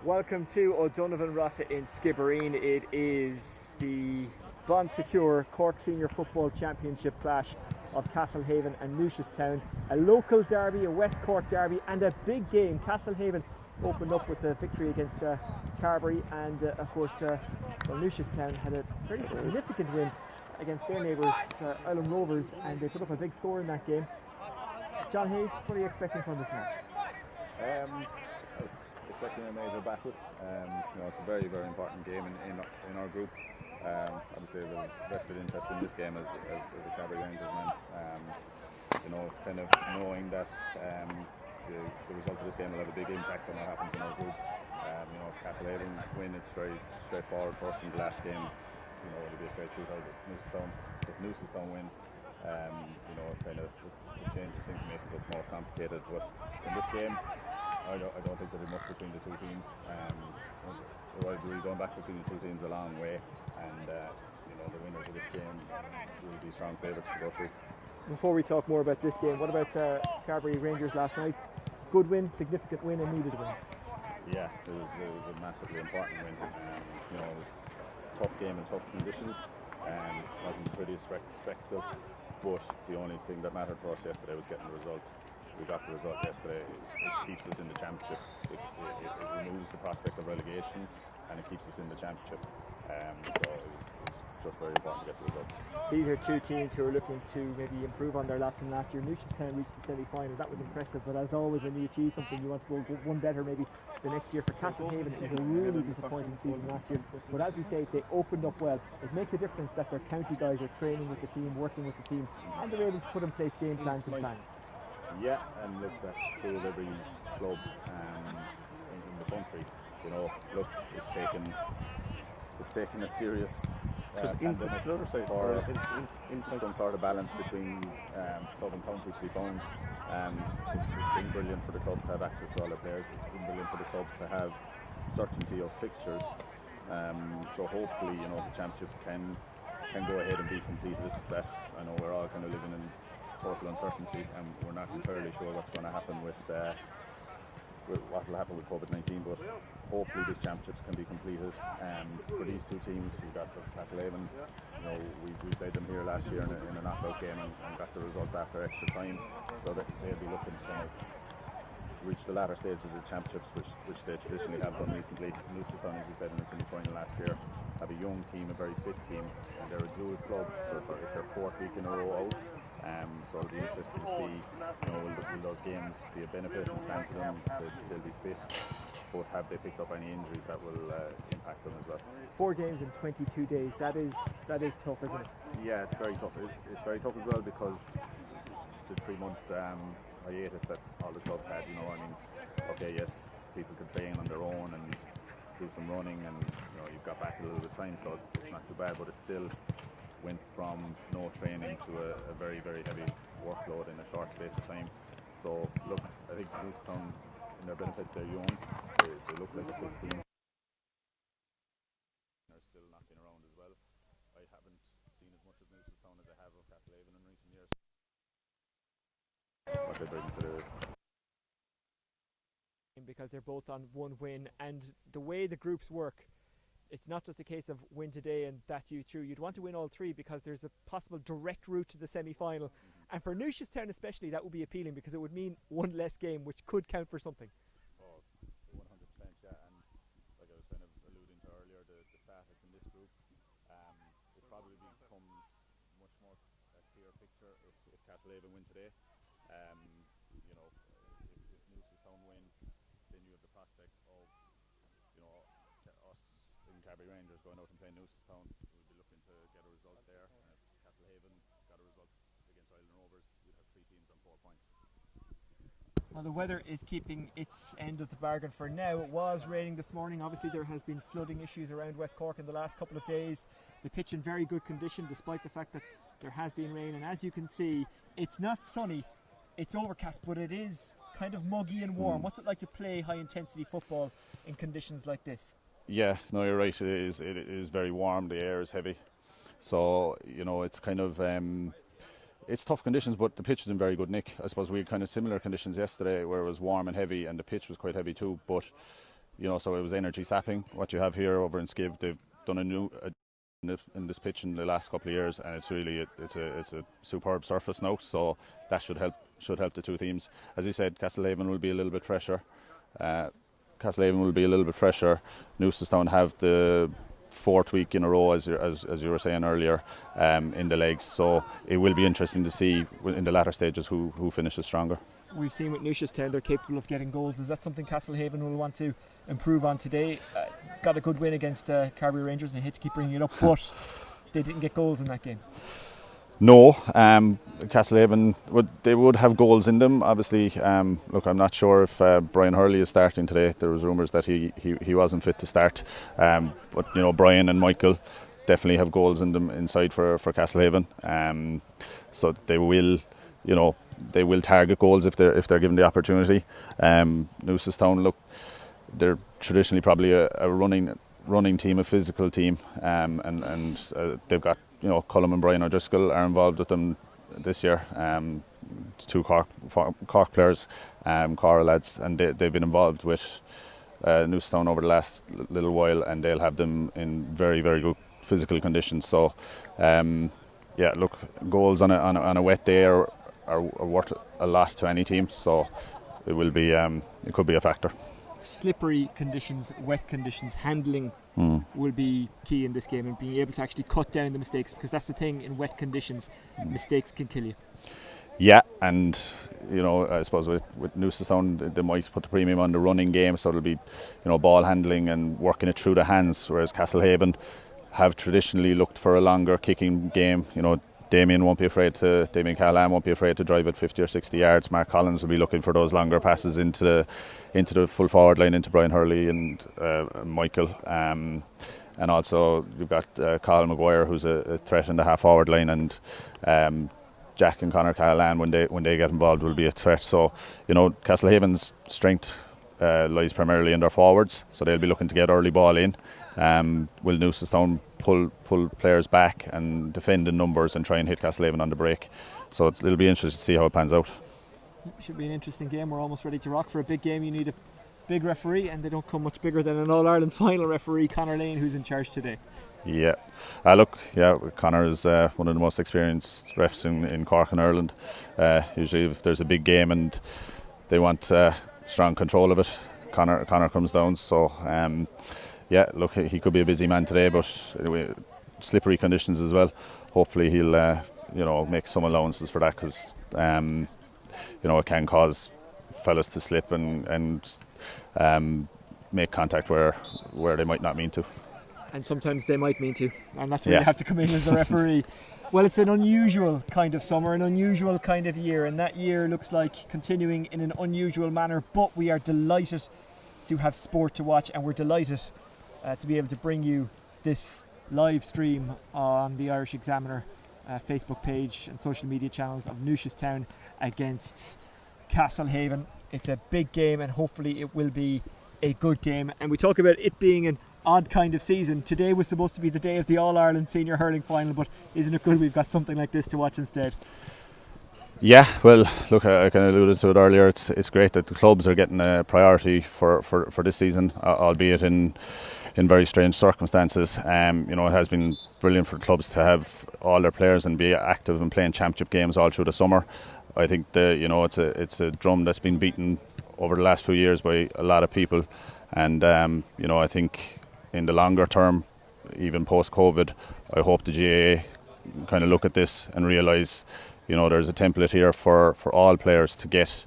Welcome to O'Donovan Rossa in Skibbereen. It is the Bond Secure Cork Senior Football Championship clash of Castlehaven and Newcestown. A local derby, a West Cork derby, and a big game. Castlehaven opened up with a victory against Carbery, and of course Newcestown had a very significant win against their neighbours Island Rovers, and they put up a big score in that game. John Hayes, what are you expecting from this match? Expecting a major battle. It's a very, very important game in our group. Obviously, the vested interest in this game as a Carbery Rangers man. It's kind of knowing that the result of this game will have a big impact on what happens in our group. If Castlehaven win, it's very straightforward for us in the last game. It'll be a straight shootout with Newcestown. If Newcestown win, it changes things, make it a bit more complicated. But in this game, I don't think there'll be much between the two teams. The rivalry going back between the two teams a long way, and the winners of this game will be strong favourites to go through. Before we talk more about this game, what about Carbery Rangers last night? Good win, significant win, and needed win. Yeah, it was a massively important win. It was a tough game in tough conditions. Wasn't the prettiest spectacle, but the only thing that mattered for us yesterday was getting the result. We got the result yesterday. It keeps us in the championship. It removes the prospect of relegation, and it keeps us in the championship. So it was just very important to get the result. These are two teams who are looking to maybe improve on their lot from last year. Newcestown reached the semi-final. That was impressive, but as always, when you achieve something, you want to go one better maybe the next year. For Castlehaven, it was a really disappointing season last year. But as we say, they opened up well. It makes a difference that their county guys are training with the team, working with the team, and they're able to put in place game plans and plans. Yeah, and look, that's true of every club in the country. It's taken a serious pandemic for some sort of balance between club and county to be found. It's been brilliant for the clubs to have access to all the players. It's been brilliant for the clubs to have certainty of fixtures. So hopefully, the championship can go ahead and be completed. That I know we're all kind of living in total uncertainty, and we're not entirely sure what's going to happen with what will happen with COVID-19, but hopefully this championships can be completed. For these two teams, we've got Castlehaven. We played them here last year in a knockout game and got the result after extra time, so that they'll be looking to kind of reach the latter stages of the championships, which they traditionally have done recently. Newcestown, as you said, in the semi-final last year, have a young team, a very fit team, and they're a dual club, so it's their fourth week in a row out. So it'll be interesting to see, will those games be a benefit and stand to them? They'll be fit, but have they picked up any injuries that will impact them as well? 4 games in 22 days, that is tough, isn't it? Yeah, it's very tough. It's very tough as well because the 3-month hiatus that all the clubs had, okay, yes, people could train on their own and do some running, and you've got back a little bit of time, so it's not too bad, but it still went from no training to a very, very heavy workload in a short space of time. So look, I think Newcestown, in their benefit, they're young, they look like a fit team. They're still knocking around as well. I haven't seen as much of Newcestown as I have of Castlehaven in recent years. What they bring to the because they're both on one win, and the way the groups work, it's not just a case of win today and that's you through. You'd want to win all 3 because there's a possible direct route to the semi-final. And for Newcestown especially, that would be appealing because it would mean one less game, which could count for something. Oh, 100%, yeah. And like I was kind of alluding to earlier, the status in this group, it probably becomes much more a clear picture if Castlehaven win today. If Newcestown win, then you have the prospect of us in Carbery Rangers going out and playing Newcestown. We'll be looking to get a result there, and if Castlehaven got a result against Island Rovers, we'd have 3 teams on 4 points. Well, the weather is keeping its end of the bargain for now. It was raining this morning. Obviously there has been flooding issues around West Cork in the last couple of days. The pitch in very good condition despite the fact that there has been rain, and as you can see, it's not sunny, it's overcast, but it is kind of muggy and warm. What's it like to play high intensity football in conditions like this? Yeah, no, you're right. It is very warm. The air is heavy, so it's kind of it's tough conditions. But the pitch is in very good nick. I suppose we had kind of similar conditions yesterday, where it was warm and heavy, and the pitch was quite heavy too. But so it was energy sapping. What you have here over in Skib, they've done a new in this pitch in the last couple of years, and it's really it's a superb surface now. So that should help the two teams. As you said, Castlehaven will be a little bit fresher. Newcestown have the 4th week in a row, as you were saying earlier, in the legs. So it will be interesting to see in the latter stages who finishes stronger. We've seen with Newcestown they're capable of getting goals. Is that something Castlehaven will want to improve on today? Got a good win against Carbery Rangers, and I hate to keep bringing it up, but they didn't get goals in that game. No, Castlehaven would have goals in them. Obviously, look, I'm not sure if Brian Hurley is starting today. There was rumours that he wasn't fit to start, but Brian and Michael definitely have goals in them inside for Castlehaven. So they will, they will target goals if they're given the opportunity. Newcestown, look, they're traditionally probably a running team, a physical team, and they've got Cullum and Brian O'Driscoll are involved with them this year. 2 Cork players, Cora lads, and they've been involved with Newcestown over the last little while, and they'll have them in very, very good physical conditions. So, look, goals on a wet day are worth a lot to any team. So it will be it could be a factor. Slippery conditions, wet conditions, handling will be key in this game, and being able to actually cut down the mistakes, because that's the thing, in wet conditions, mistakes can kill you. Yeah, and I suppose with Newcestown they might put the premium on the running game, so it'll be ball handling and working it through the hands, whereas Castlehaven have traditionally looked for a longer kicking game. Damien Callahan won't be afraid to drive it 50 or 60 yards. Mark Collins will be looking for those longer passes into the full forward line, into Brian Hurley and Michael. And also you've got Colin Maguire, who's a threat in the half forward line, and Jack and Conor Callahan, when they get involved, will be a threat. So Castlehaven's strength lies primarily in their forwards, so they'll be looking to get early ball in. Will Newcestown pull players back and defend in numbers and try and hit Castlehaven on the break? So it'll be interesting to see how it pans out. Should be an interesting game. We're almost ready to rock. For a big game you need a big referee, and they don't come much bigger than an All-Ireland final referee, Conor Lane, who's in charge today. Yeah, Conor is one of the most experienced refs in Cork and Ireland. Usually if there's a big game and they want strong control of it, Conor comes down. So look, he could be a busy man today, but slippery conditions as well. Hopefully he'll make some allowances for that, because it can cause fellas to slip and make contact where they might not mean to. And sometimes they might mean to, and that's where you have to come in as a referee. Well, it's an unusual kind of summer, an unusual kind of year, and that year looks like continuing in an unusual manner, but we are delighted to have sport to watch, and we're delighted to be able to bring you this live stream on the Irish Examiner Facebook page and social media channels of Newcestown against Castlehaven. It's a big game, and hopefully it will be a good game. And we talk about it being an odd kind of season. Today was supposed to be the day of the All-Ireland Senior Hurling Final, but isn't it good we've got something like this to watch instead? Yeah, well, look, I kind of alluded to it earlier. It's great that the clubs are getting a priority for this season, albeit in very strange circumstances. It has been brilliant for the clubs to have all their players and be active and playing championship games all through the summer. I think it's a drum that's been beaten over the last few years by a lot of people, and I think in the longer term, even post-COVID, I hope the GAA kind of look at this and realise there's a template here for all players to get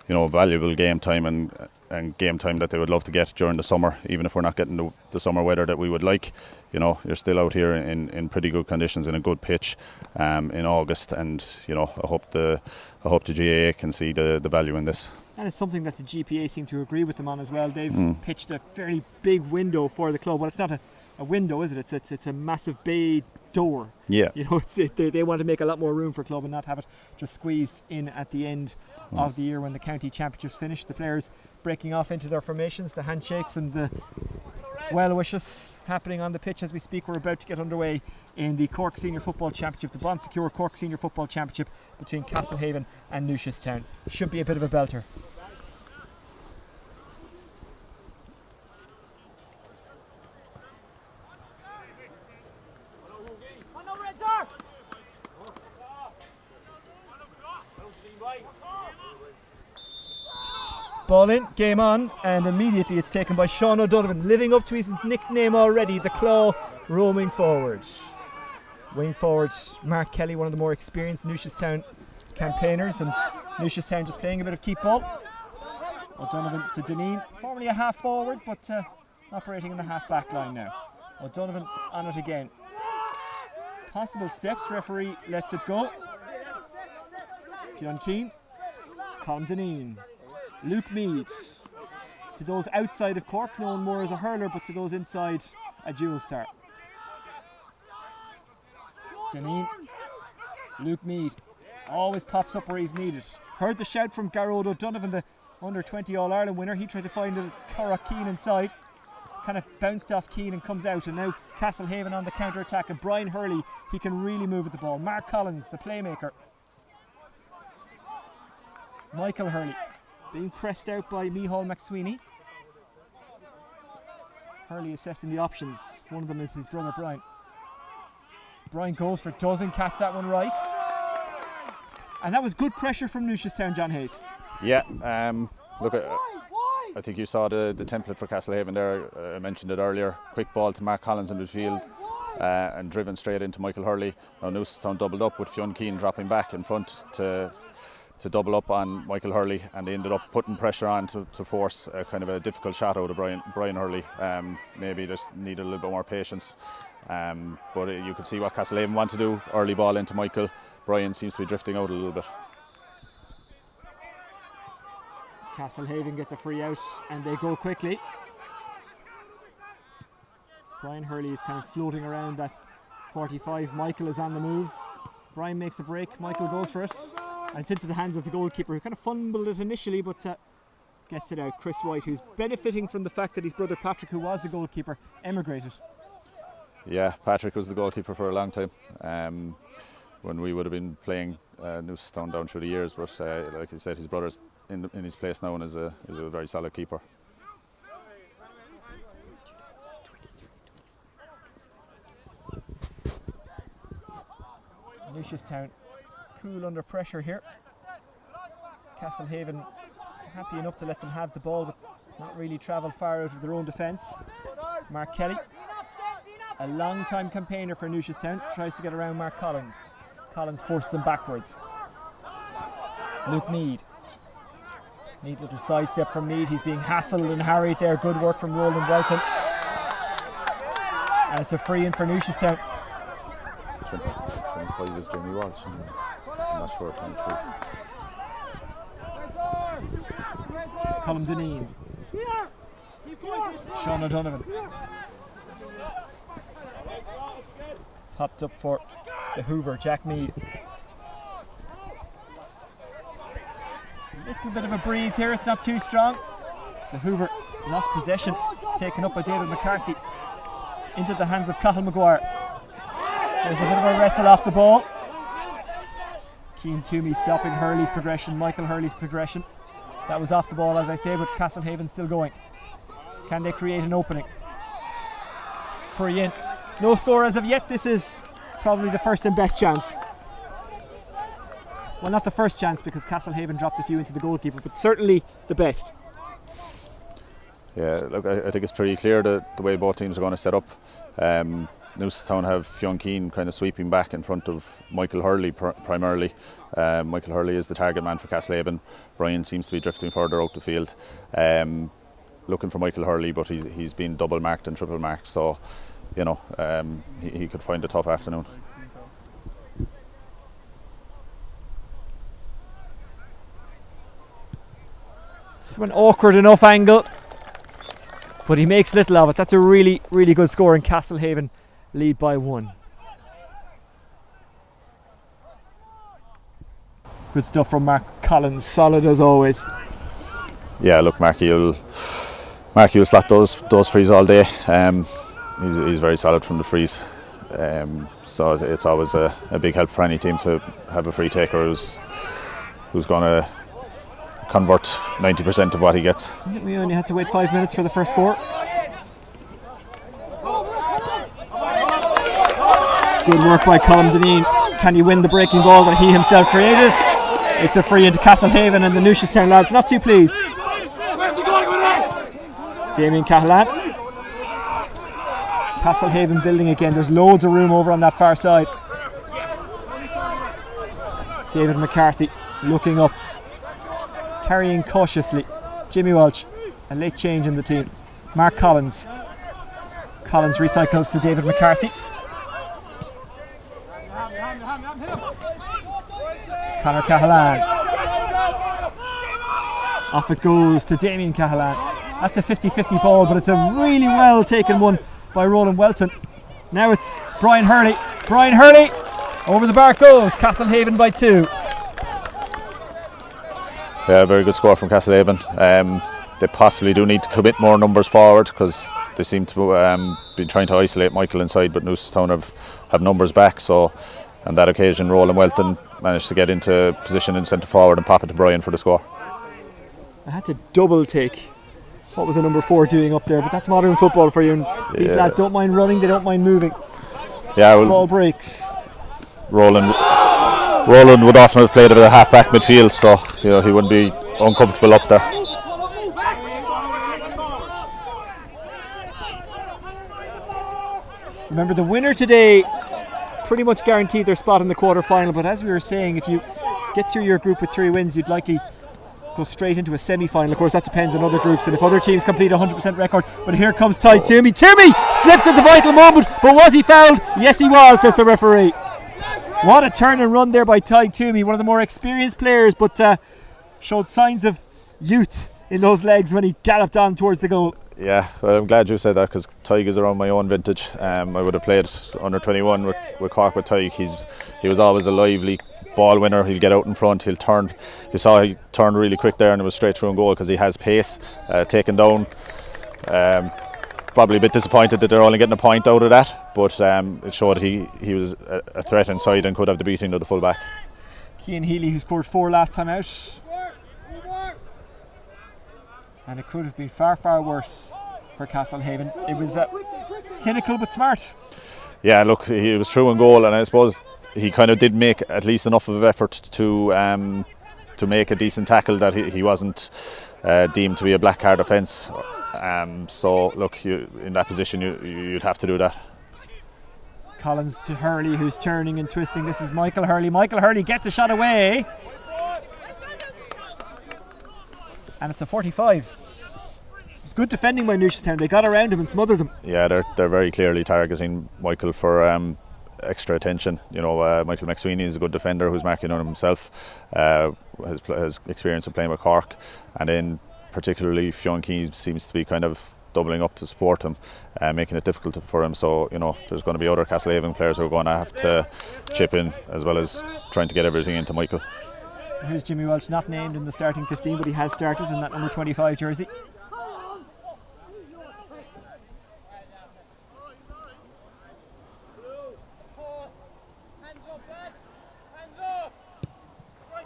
valuable game time and game time that they would love to get during the summer. Even if we're not getting the summer weather that we would like, you're still out here in pretty good conditions in a good pitch in August, and I hope the GAA can see the value in this. And it's something that the GPA seem to agree with them on as well. They've pitched a very big window for the club. Well, it's not a window, is it? It's a massive bay door. Yeah. They want to make a lot more room for club and not have it just squeezed in at the end of the year when the county championships finish. The players breaking off into their formations, the handshakes and the well wishes happening on the pitch as we speak. We're about to get underway in the Cork Senior Football Championship, the Bond Secure Cork Senior Football Championship between Castlehaven and Newcestown. Should be a bit of a belter. Ball in, game on, and immediately it's taken by Sean O'Donovan, living up to his nickname already, the Claw, roaming forward. Wing forward, Mark Kelly, one of the more experienced Newcestown campaigners, and Newcestown just playing a bit of keep ball. O'Donovan to Deneen, formerly a half forward, but operating in the half back line now. O'Donovan on it again. Possible steps, referee lets it go. Fionn Keane, Colm Deneen. Luke Meade, to those outside of Cork, known more as a hurler, but to those inside, a dual star. Deneen, Luke Meade, always pops up where he's needed. Heard the shout from Garrod O'Donovan, the under-20 All-Ireland winner. He tried to find a Corach Keane inside, kind of bounced off Keane and comes out, and now Castlehaven on the counter-attack, and Brian Hurley, he can really move with the ball. Mark Collins, the playmaker. Michael Hurley, being pressed out by Micheál McSweeney. Hurley assessing the options. One of them is his brother Brian. Brian goes for it, doesn't catch that one right. And that was good pressure from Newcestown, John Hayes. Yeah, look, I think you saw the template for Castlehaven there. I mentioned it earlier. Quick ball to Mark Collins in midfield and driven straight into Michael Hurley. Now Newcestown doubled up with Fionn Keane dropping back in front to double up on Michael Hurley, and they ended up putting pressure on to force a kind of a difficult shot out of Brian Hurley. Maybe just needed a little bit more patience, but you could see what Castlehaven want to do. Early ball into Michael. Brian seems to be drifting out a little bit. Castlehaven get the free out and they go quickly. Brian Hurley is kind of floating around that 45. Michael is on the move. Brian makes the break, Michael goes for it, and it's into the hands of the goalkeeper, who kind of fumbled it initially, but gets it out. Chris White, who's benefiting from the fact that his brother Patrick, who was the goalkeeper, emigrated. Yeah, Patrick was the goalkeeper for a long time, when we would have been playing Newcestown down through the years, but like I said, his brother's in his place now and is a very solid keeper. Newcestown cool under pressure here. Castlehaven happy enough to let them have the ball, but not really travel far out of their own defence. Mark Kelly, a long time campaigner for Newcestown, tries to get around Mark Collins. Collins forces him backwards. Luke Meade. Neat little sidestep from Meade. He's being hassled and harried there. Good work from Roland Walton. And it's a free in for Newcestown. 25 is Jamie Walsh. I'm not sure, 23. Colm Deneen. Sean O'Donovan. Popped up for the Hoover, Jack Meade. Little bit of a breeze here, it's not too strong. The Hoover lost possession, taken up by David McCarthy. Into the hands of Cathal Maguire. There's a bit of a wrestle off the ball. Cian Toomey stopping Hurley's progression, Michael Hurley's progression. That was off the ball, as I say, but Castlehaven still going. Can they create an opening? Free in. No score as of yet. This is probably the first and best chance. Well, not the first chance, because Castlehaven dropped a few into the goalkeeper, but certainly the best. Yeah, look, I think it's pretty clear that the way both teams are going to set up. Newcestown have Fionn Keane kind of sweeping back in front of Michael Hurley primarily. Michael Hurley is the target man for Castlehaven. Brian seems to be drifting further out the field. Looking for Michael Hurley, but he's been double marked and triple marked, so you know he could find a tough afternoon. It's from an awkward enough angle, but he makes little of it. That's a really, really good score, and Castlehaven lead by 1. Good stuff from Mark Collins, solid as always. Yeah, look, Marky will slot those frees all day. He's very solid from the frees, so it's always a big help for any team to have a free taker who's going to convert 90% of what he gets. We only had to wait 5 minutes for the first score. Good work by Colm Deneen. Can he win the breaking ball that he himself created? It's a free into Castlehaven, and the Newcestown lads not too pleased. Damien Cahalane. Castlehaven building again. There's loads of room over on that far side. David McCarthy looking up, carrying cautiously. Jimmy Walsh, a late change in the team. Mark Collins. Collins recycles to David McCarthy. Conor Cahalane. Off it goes to Damien Cahalane. That's a 50-50 ball, but it's a really well taken one by Roland Welton. Now it's Brian Hurley. Brian Hurley, over the bar it goes. Castlehaven by 2. Yeah, very good score from Castlehaven. They possibly do need to commit more numbers forward because they seem to be trying to isolate Michael inside, but Newcestown have numbers back. So on that occasion, Roland Welton managed to get into position in centre forward and pop it to Brian for the score. I had to double take what was the number 4 doing up there, but that's modern football for you. And these lads don't mind running, they don't mind moving. Yeah, well, ball breaks. Roland would often have played a bit of half-back midfield, so he wouldn't be uncomfortable up there. Remember, the winner today pretty much guaranteed their spot in the quarter-final, but as we were saying, if you get through your group with 3 wins, you'd likely go straight into a semi-final. Of course, that depends on other groups and if other teams complete a 100% record. But here comes Ty Toomey. Toomey slips at the vital moment, but was he fouled? Yes, he was, says the referee. What a turn and run there by Ty Toomey, one of the more experienced players, but showed signs of youth in those legs when he galloped on towards the goal. Yeah, well, I'm glad you said that because Tyg is around my own vintage. I would have played under 21 with Cork with Tyg. He was always a lively ball winner. He'll get out in front, he'll turn. You saw he turned really quick there and it was straight through and goal because he has pace. Taken down. Probably a bit disappointed that they're only getting a point out of that, but it showed he was a threat inside and could have the beating of the full back. Cian Healy, who scored 4 last time out. And it could have been far, far worse for Castlehaven. It was cynical but smart. Yeah, look, he was through in goal, and I suppose he kind of did make at least enough of an effort to make a decent tackle that he wasn't deemed to be a black card offence. So look, in that position you'd have to do that. Collins to Hurley, who's turning and twisting. This is Michael Hurley. Michael Hurley gets a shot away. And it's a 45. It's good defending by Newcestown. They got around him and smothered him. Yeah, they're very clearly targeting Michael for extra attention. Michael McSweeney is a good defender who's marking on himself. Has experience of playing with Cork, and then particularly Fionn Key seems to be kind of doubling up to support him, making it difficult for him. So there's going to be other Castlehaven players who are going to have to chip in as well as trying to get everything into Michael. Here's Jimmy Welsh, not named in the starting 15, but he has started in that number 25 jersey.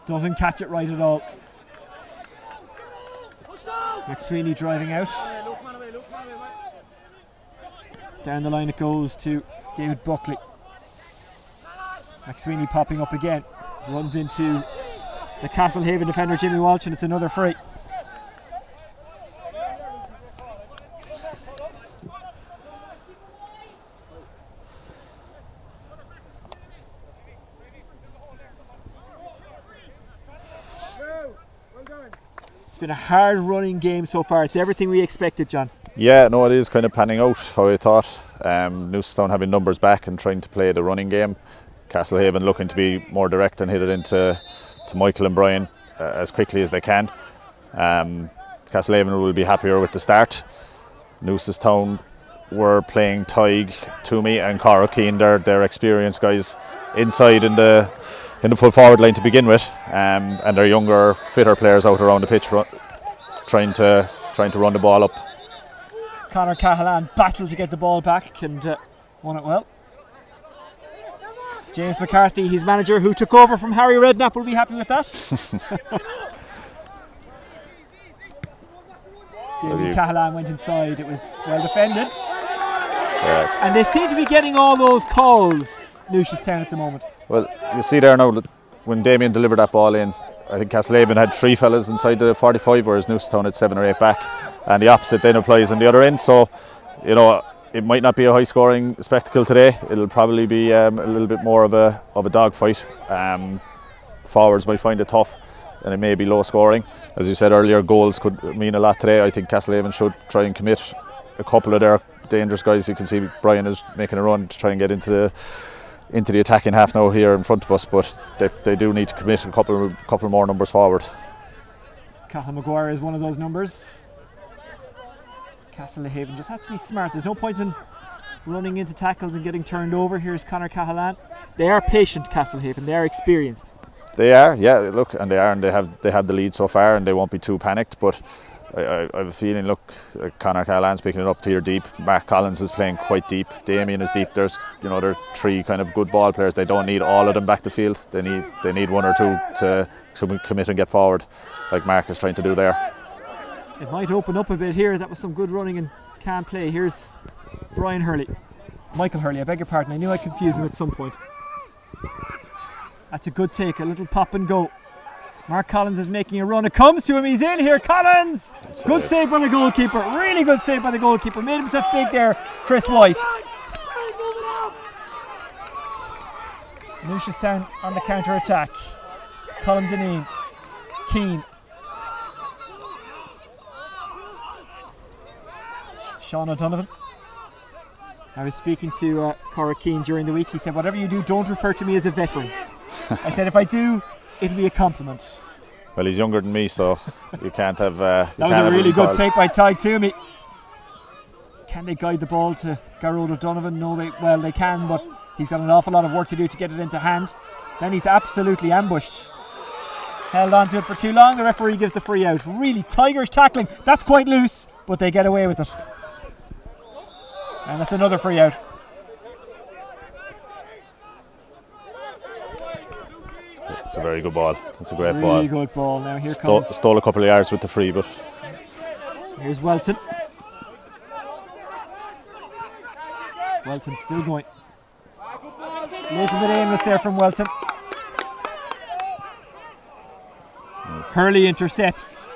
Doesn't catch it right at all. McSweeney driving out. Down the line it goes to David Buckley. McSweeney popping up again. Runs into the Castlehaven defender Jimmy Walsh, and it's another free. It's been a hard running game so far. It's everything we expected, John. Yeah, no, it is kind of panning out how I thought. Newcestown having numbers back and trying to play the running game. Castlehaven looking to be more direct and hit it into Michael and Brian as quickly as they can. Castlehaven will be happier with the start. Newcestown were playing Tyg, Toomey and Cara Keane. They're experienced guys inside in the full forward line to begin with, and they're younger, fitter players out around the pitch trying to run the ball up. Conor Cahalane battled to get the ball back and won it well. James McCarthy, his manager, who took over from Harry Redknapp, will be happy with that. David Cahalane went inside. It was well defended. Yeah. And they seem to be getting all those calls, Newcestown, at the moment. Well, you see there now, when Damien delivered that ball in, I think Castlehaven had 3 fellas inside the 45, whereas Newcestown had 7 or 8 back. and the opposite then applies on the other end. So, you know, it might not be a high scoring spectacle today. It'll probably be a little bit more of a dogfight. Forwards might find it tough, and it may be low scoring. As you said earlier, goals could mean a lot today. I think Castlehaven should try and commit a couple of their dangerous guys. You can see Brian is making a run to try and get into the attacking half now here in front of us, but they do need to commit a couple more numbers forward. Cathal Maguire is one of those numbers. Castlehaven just has to be smart. There's no point in running into tackles and getting turned over. Here's Conor Cahalan. They are patient, Castlehaven. They are experienced. They are, yeah. Look, and they have the lead so far, and they won't be too panicked. But I have a feeling. Look, Conor Cahalan's picking it up here deep. Mark Collins is playing quite deep. Damien is deep. There's three kind of good ball players. They don't need all of them back the field. They need one or two to commit and get forward, like Mark is trying to do there. It might open up a bit here. That was some good running and calm play. Here's Michael Hurley, I beg your pardon. I knew I'd confuse him at some point. That's a good take, a little pop and go. Mark Collins is making a run. It comes to him, he's in here. Collins! Good save by the goalkeeper. Really good save by the goalkeeper. Made himself big there, Chris White. Newcestown on the counter attack. Colin Deneen. Keane. Sean O'Donovan. I was speaking to Cora Keane during the week. He said, whatever you do, don't refer to me as a veteran. I said, if I do, it'll be a compliment. Well, he's younger than me, so you can't have... that was a really good take by Ty Toomey. Can they guide the ball to Garrod O'Donovan? No, they can, but he's got an awful lot of work to do to get it into hand. Then he's absolutely ambushed. Held on to it for too long. The referee gives the free out. Really, Tigers tackling. That's quite loose, but they get away with it. And that's another free out. It's a very good ball. It's a great ball. Really good ball. Now here comes... Stole a couple of yards with the free, but... Here's Welton. Welton still going. Little bit aimless there from Welton. Hurley intercepts.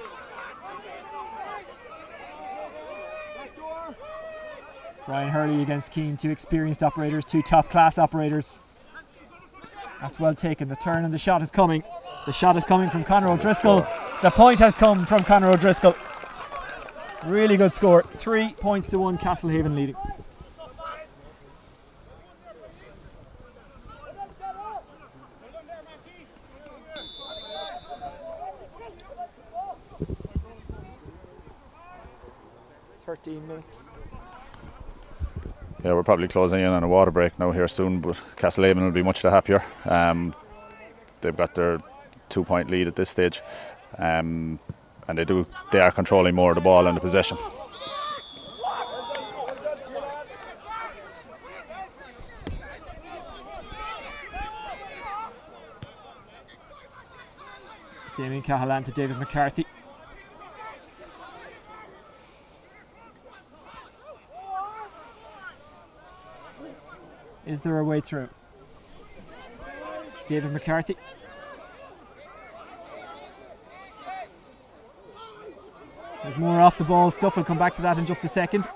Brian Hurley against Keane, two experienced operators, two top-class operators. That's well taken. The turn and the shot is coming. The shot is coming from Conor O'Driscoll. The point has come from Conor O'Driscoll. Really good score. 3 points to 1, Castlehaven leading. Minutes. Yeah, we're probably closing in on a water break now here soon, but Castlehaven will be much the happier. They've got their 2-point lead at this stage, and they are controlling more of the ball and the possession. Damien Cahalan to David McCarthy. Is there a way through? David McCarthy. There's more off the ball stuff. We'll come back to that in just a second.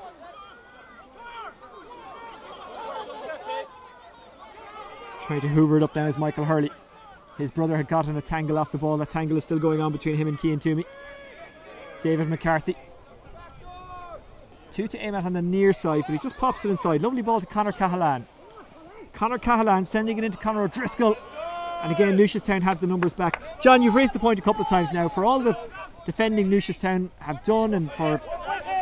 Trying to hoover it up now is Michael Hurley. His brother had gotten a tangle off the ball. That tangle is still going on between him and Cian Toomey. David McCarthy. Two to aim at on the near side, but he just pops it inside. Lovely ball to Conor Cahalan. Conor Cahalan sending it into Conor O'Driscoll. And again, Newcestown have the numbers back. John, you've raised the point a couple of times now. For all the defending Newcestown have done and for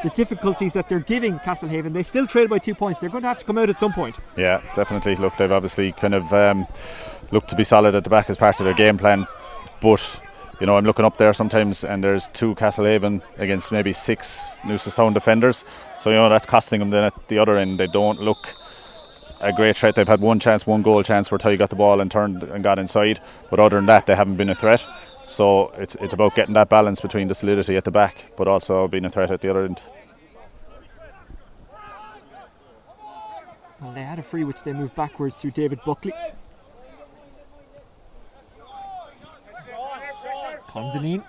the difficulties that they're giving Castlehaven, they still trail by 2 points. They're going to have to come out at some point. Yeah, definitely. Look, they've obviously kind of looked to be solid at the back as part of their game plan. But, you know, I'm looking up there sometimes and there's 2 Castlehaven against maybe 6 Newcestown defenders. So, you know, that's costing them then at the other end. They don't look a great threat. They've had one goal chance where Ty got the ball and turned and got inside, but other than that they haven't been a threat. So it's about getting that balance between the solidity at the back but also being a threat at the other end. Well, they had a free which they moved backwards through David Buckley. Condeneen.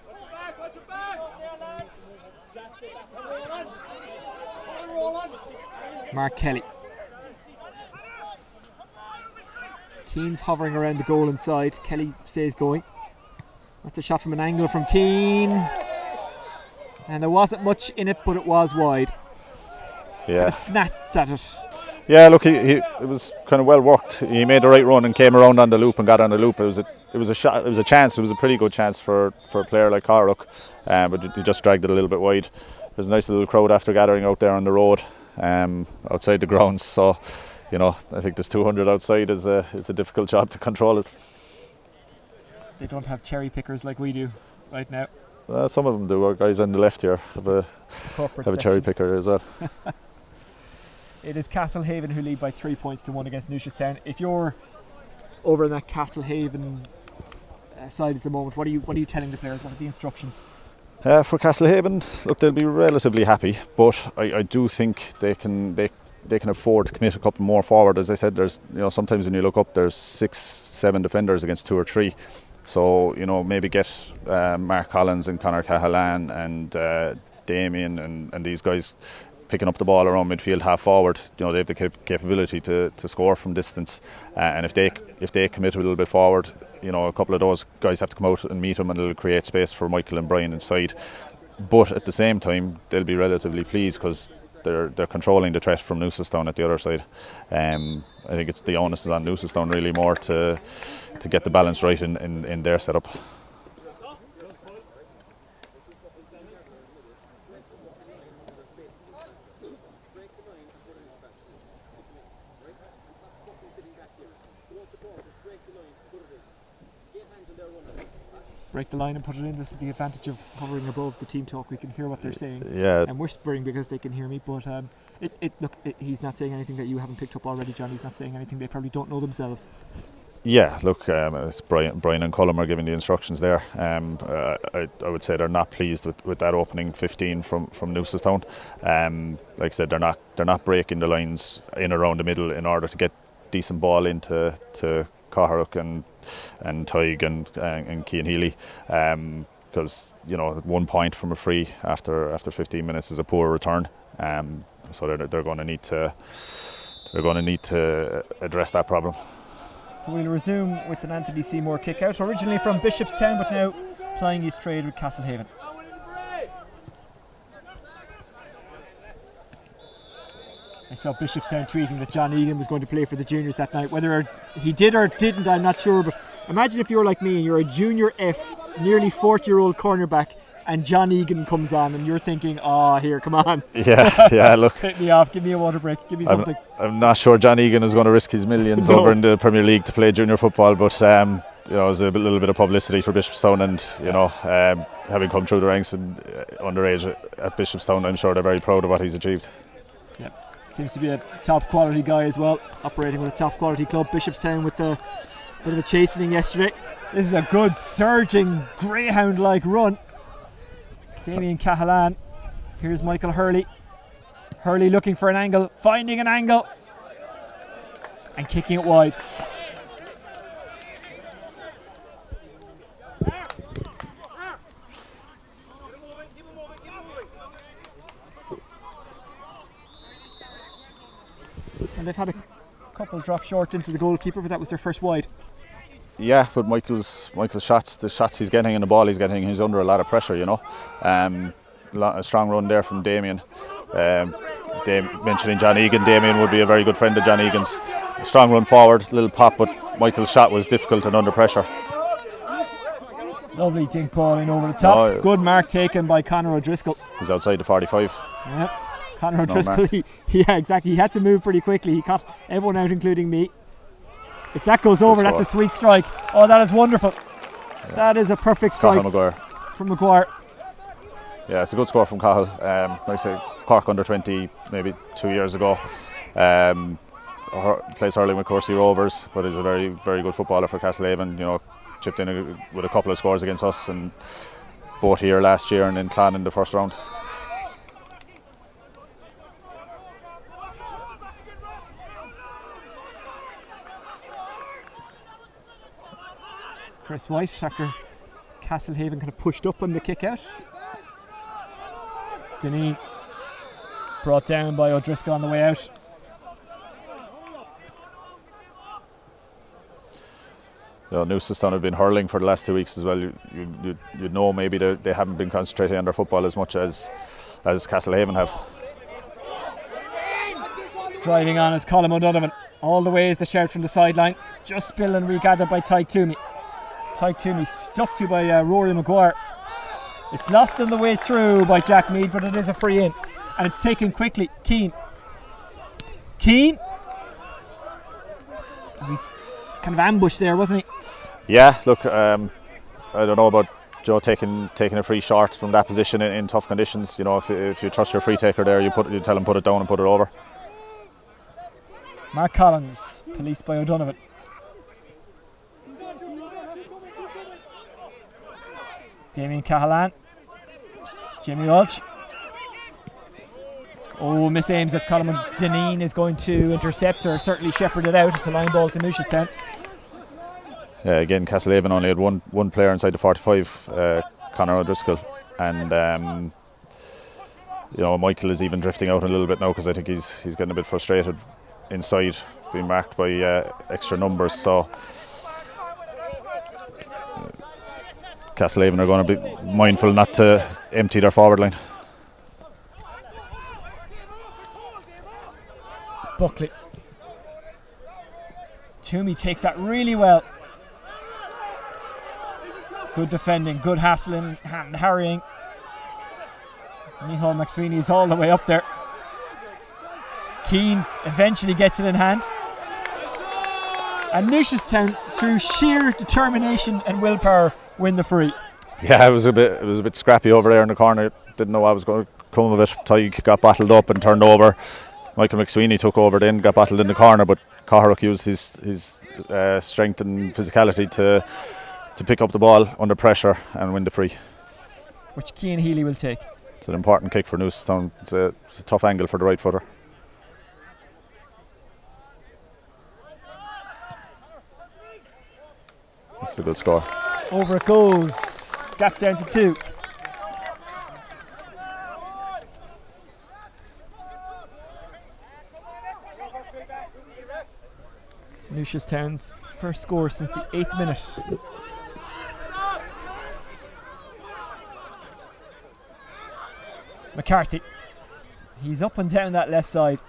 Mark Kelly. Keane's hovering around the goal inside. Kelly stays going. That's a shot from an angle from Keane. And there wasn't much in it, but it was wide. Yeah. Kind of snapped at it. Yeah, look, it was kind of well worked. He made the right run and came around on the loop and got on the loop. It was a shot. It was a chance. It was a pretty good chance for a player like Carlock, but he just dragged it a little bit wide. There's a nice little crowd after gathering out there on the road, outside the grounds. So, I think there's 200 outside. It's a difficult job to control it. They don't have cherry pickers like we do right now. Some of them do. Our guys on the left here have a cherry picker as well. It is Castlehaven who lead by 3 points to 1 against Newcestown. If you're over in that Castlehaven side at the moment, what are you telling the players? What are the instructions? For Castlehaven, look, they'll be relatively happy, but I do think they can afford to commit a couple more forward. As I said, there's sometimes when you look up, there's 6-7 defenders against 2 or 3. So maybe get Mark Collins and Conor Cahalan and Damien and these guys picking up the ball around midfield, half forward. They have the capability to score from distance, and if they commit a little bit forward, a couple of those guys have to come out and meet them, and it'll create space for Michael and Brian inside. But at the same time, they'll be relatively pleased because they're controlling the threat from Newcestown at the other side. I think it's the onus is on Newcestown really more to get the balance right in their setup. Break the line and put it in. This is the advantage of hovering above the team talk. We can hear what they're saying. Yeah. I'm whispering because they can hear me. But he's not saying anything that you haven't picked up already, John. He's not saying anything they probably don't know themselves. Yeah, look, it's Brian and Cullum are giving the instructions there. I would say they're not pleased with that opening 15 from Newcestown. Like I said, they're not breaking the lines in around the middle in order to get decent ball into Cathaoirleach and Tig and Cian Healy, because 1 point from a free after 15 minutes is a poor return. So they're going to need to address that problem. So we'll resume with an Anthony Seymour kick out, originally from Bishopstown, but now plying his trade with Castlehaven. I saw Bishopstown tweeting that John Egan was going to play for the juniors that night. Whether he did or didn't, I'm not sure. But imagine if you're like me and you're a junior F, nearly 40-year-old cornerback, and John Egan comes on and you're thinking, here, come on. Yeah, look. Take me off, give me a water break, give me something. I'm not sure John Egan is going to risk his millions over in the Premier League to play junior football, but it was a little bit of publicity for Bishopstown, and having come through the ranks and underage at Bishopstown, I'm sure they're very proud of what he's achieved. Yeah, seems to be a top quality guy as well, operating with a top quality club. Bishopstown with a bit of a chastening yesterday. This is a good surging greyhound-like run. Damien Cahalan. Here's Michael Hurley. Hurley looking for an angle, finding an angle, and kicking it wide. And they've had a couple drop short into the goalkeeper, but that was their first wide. Yeah, but Michael's shots, the shots he's getting and the ball he's getting, he's under a lot of pressure, A strong run there from Damien. Mentioning John Egan, Damien would be a very good friend of John Egan's. A strong run forward, little pop, but Michael's shot was difficult and under pressure. Lovely dink ball in over the top. Good mark taken by Conor O'Driscoll. He's outside the 45. Yeah, Conor O'Driscoll, exactly. He had to move pretty quickly. He caught everyone out, including me. If that goes over, that's a sweet strike. Oh, that is wonderful. Yeah. That is a perfect strike from Maguire. Yeah, it's a good score from Cahill. Like I say, Cork under 20 maybe 2 years ago. Plays hurling with Courcey Rovers, but is a very, very good footballer for Castlehaven. Chipped in with a couple of scores against us, and both here last year and in Clan in the first round. Chris White, after Castlehaven kind of pushed up on the kick out. Deneen Brought down by O'Driscoll on the way out. Newcestown have been hurling for the last 2 weeks as well. You know maybe they haven't been concentrating on their football as much as Castlehaven have. Driving on is Colm O'Donovan. All the way is the shout from the sideline. Just spilled and regathered by Tyke Toomey. Tyke Toomey stuck to by Rory Maguire. It's lost on the way through by Jack Mead, but it is a free in. And it's taken quickly. Keane. He's kind of ambushed there, wasn't he? Yeah, look, I don't know about Joe taking a free shot from that position in tough conditions. You know, if you trust your free taker there, you tell him put it down and put it over. Mark Collins, policed by O'Donovan. Damien Cahalane. Jimmy Walsh. Oh, miss aims at Colm Deneen is going to intercept or certainly shepherd it out. It's a line ball to Newcestown. Yeah, again, Castlehaven only had one player inside the 45, Conor O'Driscoll, and Michael is even drifting out a little bit now because I think he's getting a bit frustrated inside, being marked by extra numbers. So Castlehaven are going to be mindful not to empty their forward line. Buckley. Toomey takes that really well. Good defending, good hassling and harrying. Micheál McSweeney is all the way up there. Keane eventually gets it in hand. And Newcestown, through sheer determination and willpower, win the free. Yeah, it was a bit scrappy over there in the corner. Didn't know what was going to come of it. Tyke got battled up and turned over. Michael McSweeney took over then, got battled in the corner, but Cathaoirleach used his strength and physicality to pick up the ball under pressure and win the free. Which Cian Healy will take. It's an important kick for Newcestown. It's a tough angle for the right footer. That's a good score. Over it goes. Gap down to 2. Newcestown's first score since the 8th minute. McCarthy. He's up and down that left side.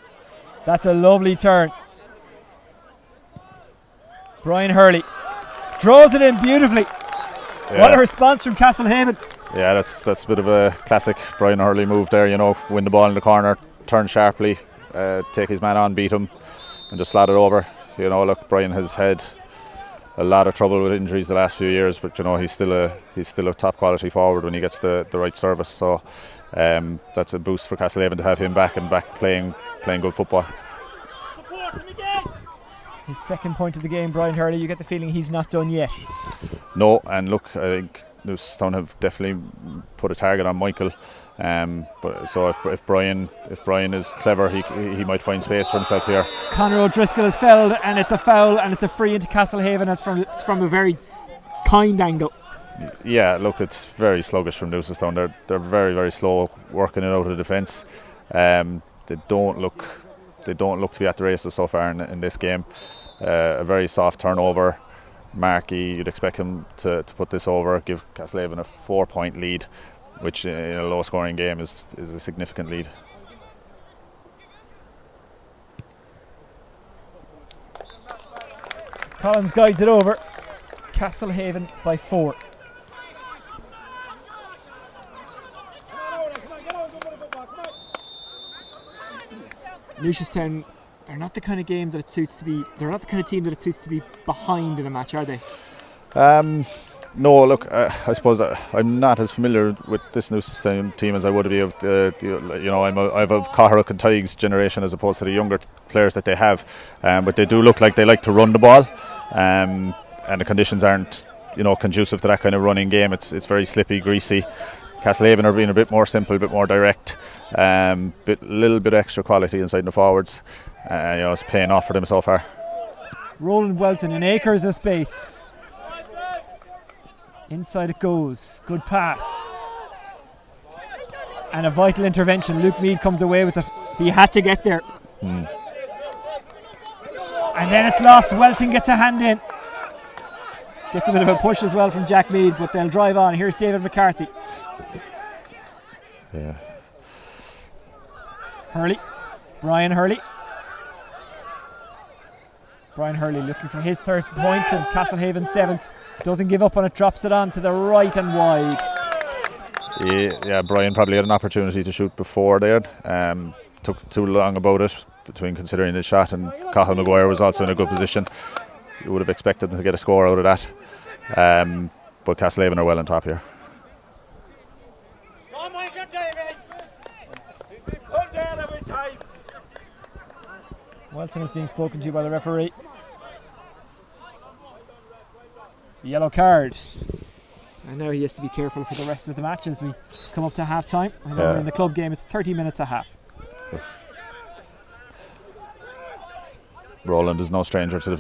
That's a lovely turn. Brian Hurley draws it in beautifully. Yeah. What a response from Castlehaven. Yeah, that's a bit of a classic Brian Hurley move there, win the ball in the corner, turn sharply, take his man on, beat him and just slot it over. Look, Brian has had a lot of trouble with injuries the last few years, but he's still a top quality forward when he gets the right service. So that's a boost for Castlehaven to have him back playing good football. His second point of the game, Brian Hurley. You get the feeling he's not done yet. No, and look, I think Newcestown have definitely put a target on Michael. But so if Brian is clever, he might find space for himself here. Conor O'Driscoll is fouled, and it's a foul, and it's a free into Castlehaven. It's from a very kind angle. Yeah, look, it's very sluggish from Newcestown. They're very, very slow working it out of the defence. They don't look to be at the races so far in this game. A very soft turnover. Markey, you'd expect him to put this over, give Castlehaven a 4-point lead, which in a low scoring game is a significant lead. Collins guides it over. Castlehaven by 4. Newcestown, they're not the kind of game that it suits to be. They're not the kind of team that it suits to be behind in a match, are they? No, look, I suppose I'm not as familiar with this Newcestown team as I would be of I'm of Cathaoirleach and Tyke's generation as opposed to the younger players that they have, but they do look like they like to run the ball, and the conditions aren't conducive to that kind of running game. It's very slippy, greasy. Castlehaven are being a bit more simple, a bit more direct, little bit extra quality inside the forwards. It's paying off for them so far. Roland Welton in acres of space. Inside it goes. Good pass. And a vital intervention. Luke Mead comes away with it. He had to get there. And then it's lost. Welton gets a hand in. Gets a bit of a push as well from Jack Mead, but they'll drive on. Here's David McCarthy. Yeah. Hurley. Brian Hurley. Brian Hurley looking for his third point, and Castlehaven 7th. Doesn't give up on it, drops it on to the right and wide. Yeah, Brian probably had an opportunity to shoot before there. Took too long about it between considering the shot, and Cathal Maguire was also in a good position. You would have expected them to get a score out of that. But Castlehaven are well on top here. Welton is being spoken to by the referee. The yellow card. And now he has to be careful for the rest of the match as we come up to half time. I know we're in the club game, it's 30 minutes a half. Roland is no stranger to the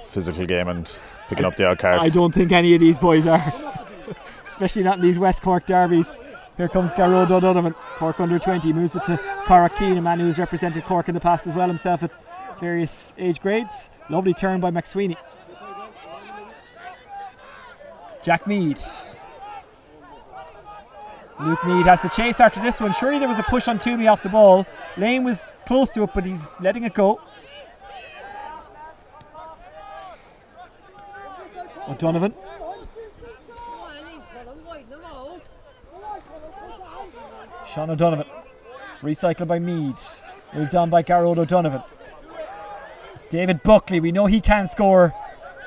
physical game and picking up the odd card. I don't think any of these boys are. Especially not in these West Cork derbies. Here comes Garrod O'Donovan, Cork under 20, moves it to Cara Keane, a man who's represented Cork in the past as well himself at various age grades. Lovely turn by McSweeney. Jack Mead. Luke Mead has the chase after this one. Surely there was a push on Toomey off the ball. Lane was close to it, but he's letting it go. O'Donovan. Sean O'Donovan. Recycled by Mead. Moved on by Garrod O'Donovan. David Buckley, we know he can score,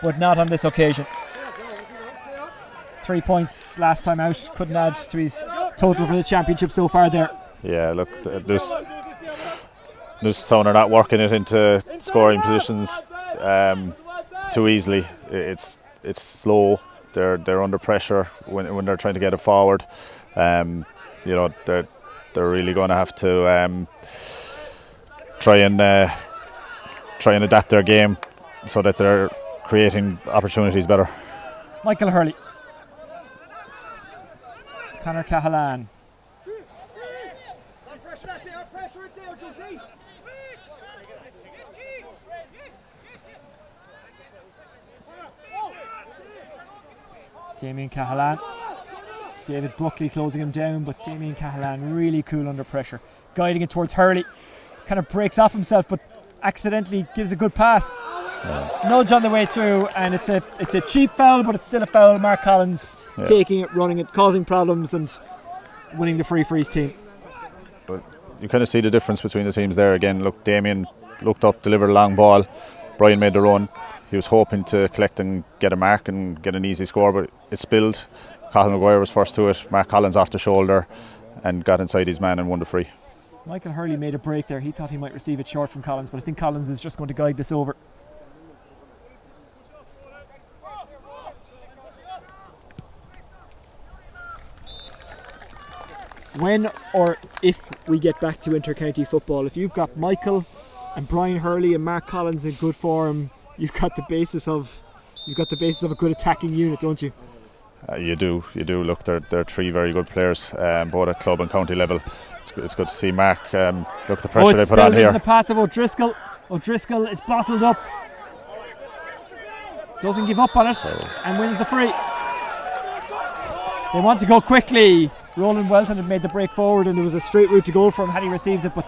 but not on this occasion. 3 points last time out, couldn't add to his total for the championship so far there. Yeah, look, Newcestown are not working it into scoring positions too easily. It's slow. They're under pressure when they're trying to get it forward. They're really going to have to try and adapt their game so that they're creating opportunities better. Michael Hurley. Conor Cahalan. Damien Cahalan. David Buckley closing him down, but Damien Cahalan really cool under pressure. Guiding it towards Hurley. Kind of breaks off himself, but accidentally gives a good pass. Nudge on the way through, and it's a cheap foul, but it's still a foul. Mark Collins taking it, running it, causing problems, and winning the free for his team. But you kind of see the difference between the teams there again. Look, Damien looked up, delivered a long ball. Brian made the run. He was hoping to collect and get a mark and get an easy score, but it spilled. Cathal Maguire was first to it. Mark Collins off the shoulder and got inside his man and won the free. Michael Hurley made a break there. He thought he might receive it short from Collins, but I think Collins is just going to guide this over. When or if we get back to inter-county football, if you've got Michael and Brian Hurley and Mark Collins in good form, you've got the basis of a good attacking unit, don't you? You do. Look, they're three very good players, both at club and county level. It's good to see Mark. Look, the pressure they put on here. In the path of O'Driscoll. O'Driscoll is bottled up. Doesn't give up on it and wins the free. They want to go quickly. Roland Welton had made the break forward, and there was a straight route to goal for him had he received it, but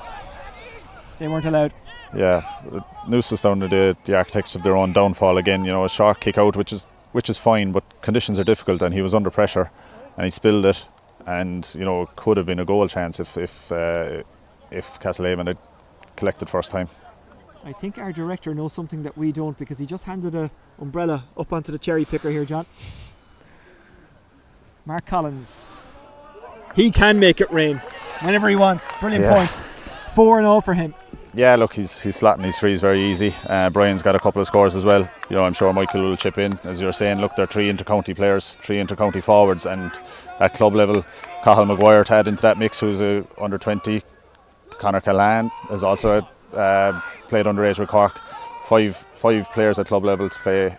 they weren't allowed. Yeah, Newcestown are the architects of their own downfall again. A short kick out, which is fine, but conditions are difficult, and he was under pressure, and he spilled it, and it could have been a goal chance if Castlehaven had collected first time. I think our director knows something that we don't, because he just handed an umbrella up onto the cherry picker here, John. Mark Collins. He can make it rain whenever he wants. Brilliant point. 4-0 for him. Yeah, look, he's slotting his threes very easy. Brian's got a couple of scores as well. I'm sure Michael will chip in. As you're saying, look, they're three inter-county players, three inter-county forwards, and at club level, Cathal Maguire to add into that mix, who's under 20. Conor Cahalan has also played underage with Cork. Five players at club level to play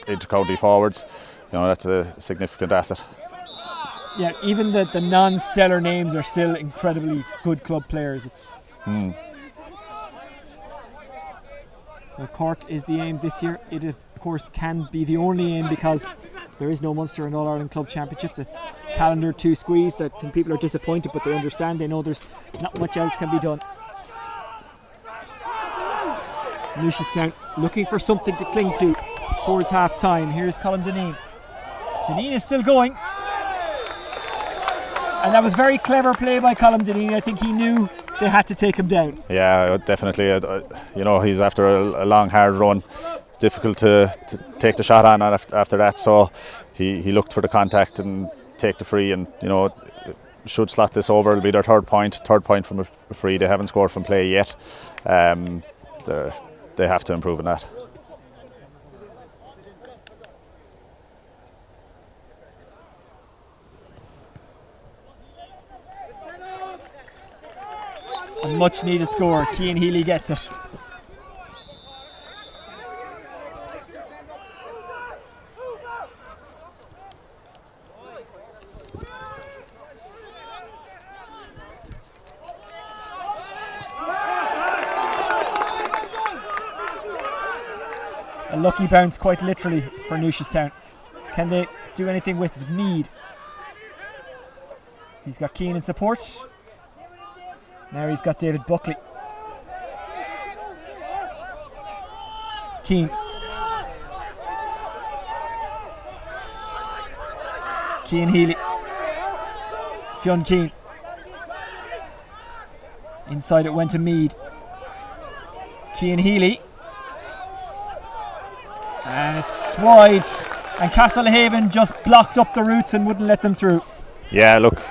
inter-county forwards. That's a significant asset. Yeah, even the non-stellar names are still incredibly good club players. Well, Cork is the aim this year. It, of course, can be the only aim because there is no Munster and All-Ireland Club Championship. The calendar too squeezed. I think people are disappointed, but they understand. They know there's not much else can be done. Newcestown looking for something to cling to towards half time. Here's Colin Deneen. Deneen is still going. And that was very clever play by Colin Deneen. I think he knew they had to take him down. Yeah, definitely. He's after a long, hard run. It's difficult to take the shot on after that. So he looked for the contact and take the free, and should slot this over. It'll be their third point from a free. They haven't scored from play yet. They have to improve on that. A much needed score. Cian Healy gets it. A lucky bounce, quite literally, for Newcestown. Can they do anything with it? Mead. He's got Keane in support. Now he's got David Buckley. Keane. Cian Healy. Fionn Keane. Inside it went to Mead. Cian Healy. And it's wide. And Castlehaven just blocked up the routes and wouldn't let them through. Yeah, look,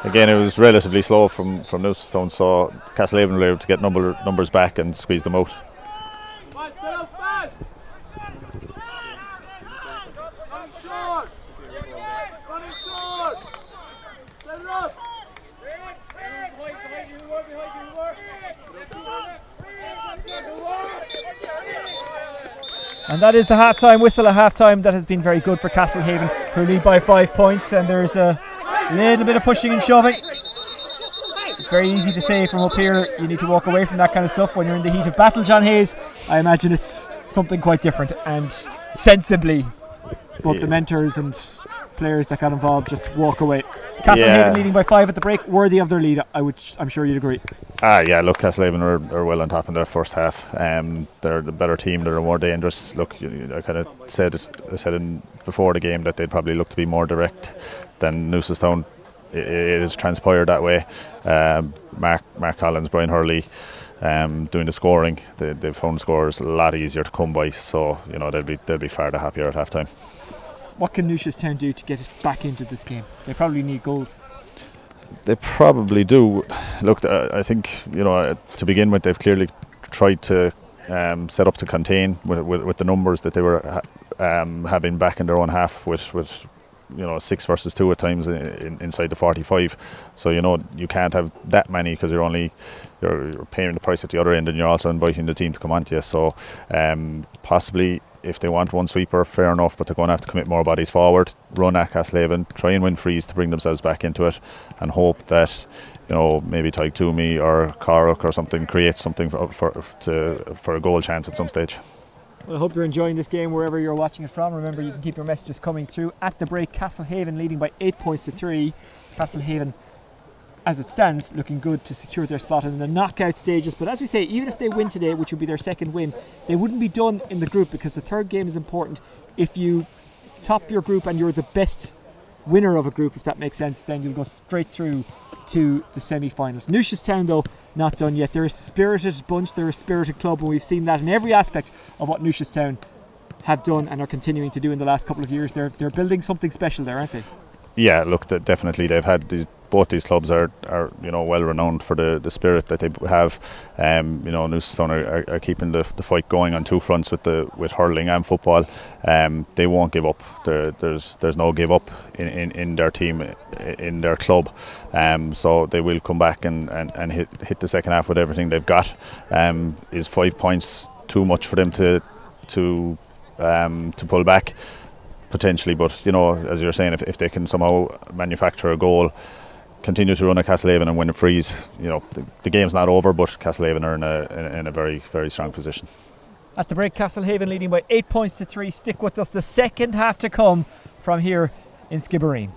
again, it was relatively slow from Newcestown, so Castlehaven were able to get numbers back and squeeze them out. And that is the half-time whistle, a half-time that has been very good for Castlehaven, who lead by 5 points, and there's a little bit of pushing and shoving. It's very easy to say from up here, you need to walk away from that kind of stuff when you're in the heat of battle, John Hayes. I imagine it's something quite different, and sensibly both the mentors and players that got involved just walk away. Castlehaven leading by 5 at the break, worthy of their lead, I'm sure you'd agree. Yeah, look, Castlehaven are well on top in their first half. They're the better team, they're more dangerous. Look, I kind of said before the game that they'd probably look to be more direct than Newcestown. It has transpired that way. Mark Collins, Brian Hurley doing the scoring. They've found scores a lot easier to come by, so they'll be far the happier at half time. What can Newcestown do to get it back into this game? They probably need goals. They probably do. Look, I think to begin with, they've clearly tried to set up to contain with the numbers that they were having back in their own half with 6 versus 2 at times inside the 45. So you can't have that many because you're paying the price at the other end, and you're also inviting the team to come on to you. So possibly, if they want one sweeper, fair enough, but they're going to have to commit more bodies forward, run at Castlehaven, try and win frees to bring themselves back into it, and hope that maybe Tyke Toomey or Cork or something creates something for a goal chance at some stage. Well, I hope you're enjoying this game wherever you're watching it from. Remember, you can keep your messages coming through. At the break, Castlehaven leading by 8 points to 3. Castlehaven, as it stands, looking good to secure their spot in the knockout stages. But as we say, even if they win today, which would be their second win, they wouldn't be done in the group, because the third game is important. If you top your group and you're the best winner of a group, if that makes sense, then you'll go straight through to the semi-finals. Newcestown, though, not done yet. They're a spirited bunch, they're a spirited club, and we've seen that in every aspect of what Newcestown have done and are continuing to do in the last couple of years. They're building something special there, aren't they? Yeah, look, definitely they've had both these clubs are well renowned for the spirit that they have. Newcestown are keeping the fight going on two fronts with hurling and football. They won't give up. There's no give up in their team, in their club. So they will come back and hit the second half with everything they've got. Is 5 points too much for them to pull back? Potentially, but as you're saying, if they can somehow manufacture a goal, continue to run at Castlehaven and win a freeze. The game's not over, but Castlehaven are in a very, very strong position. At the break, Castlehaven leading by 8 points to 3. Stick with us. The second half to come from here in Skibbereen.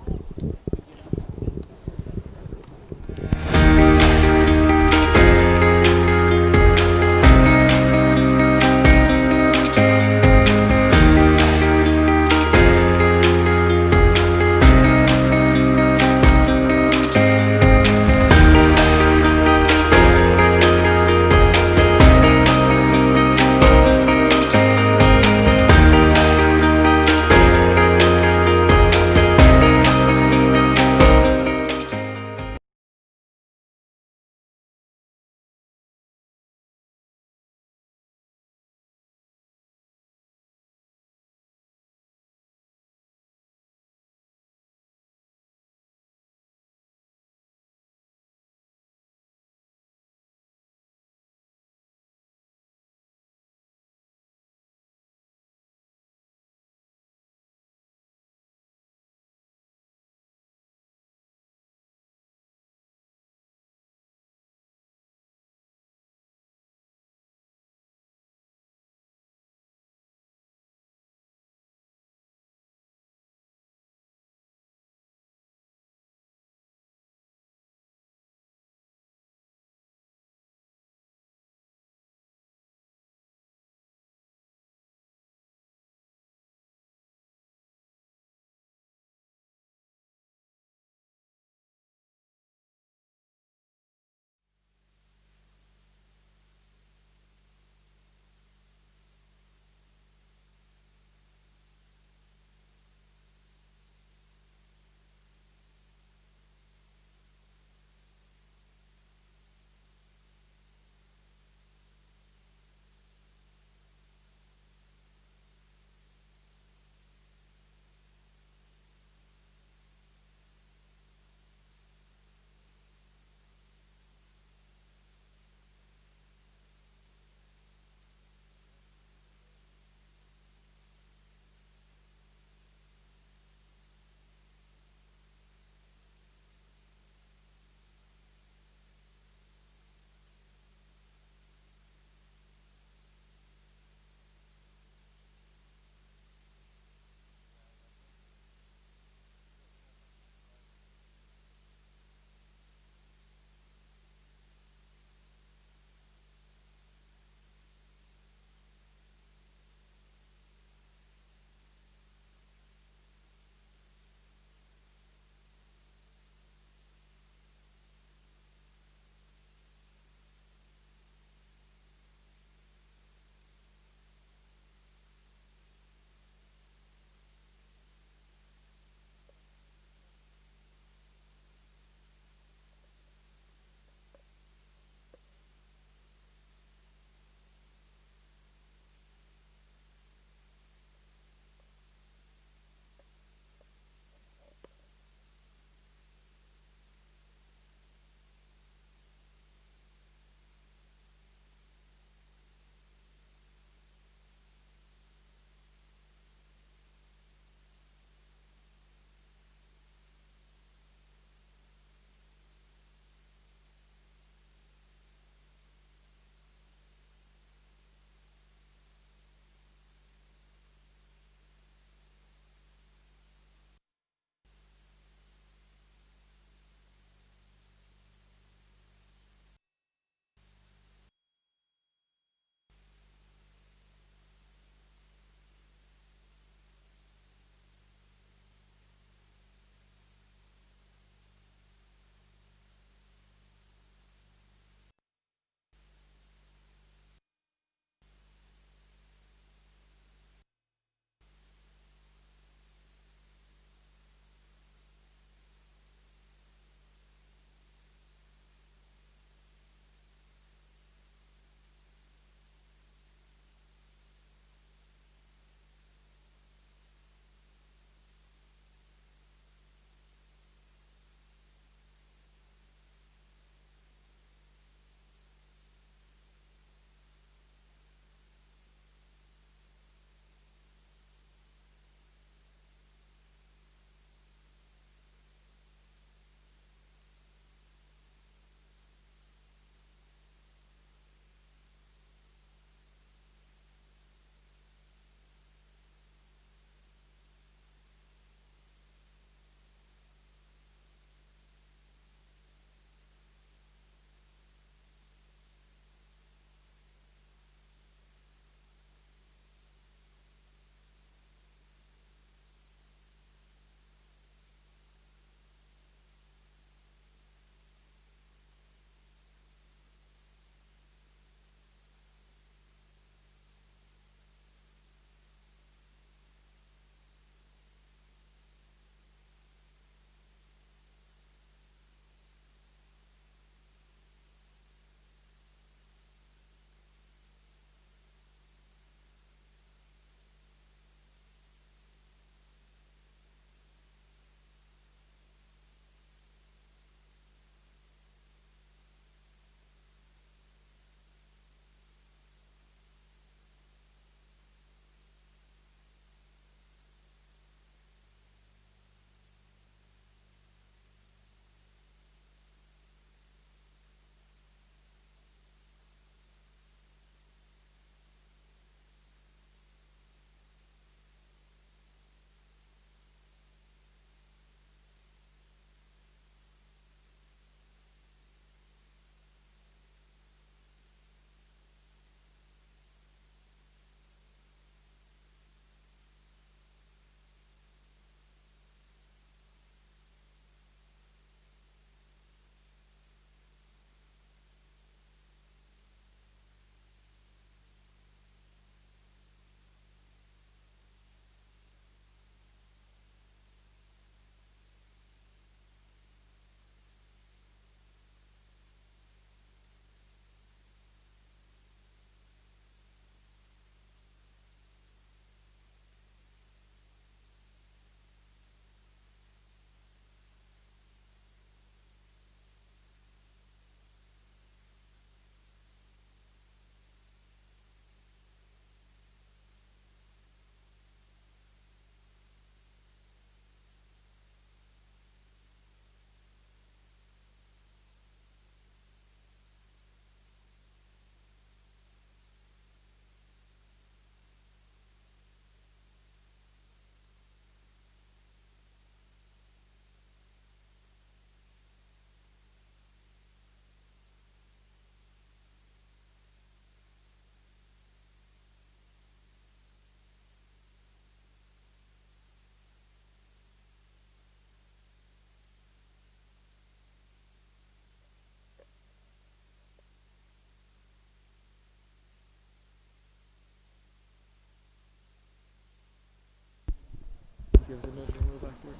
gives another move backwards.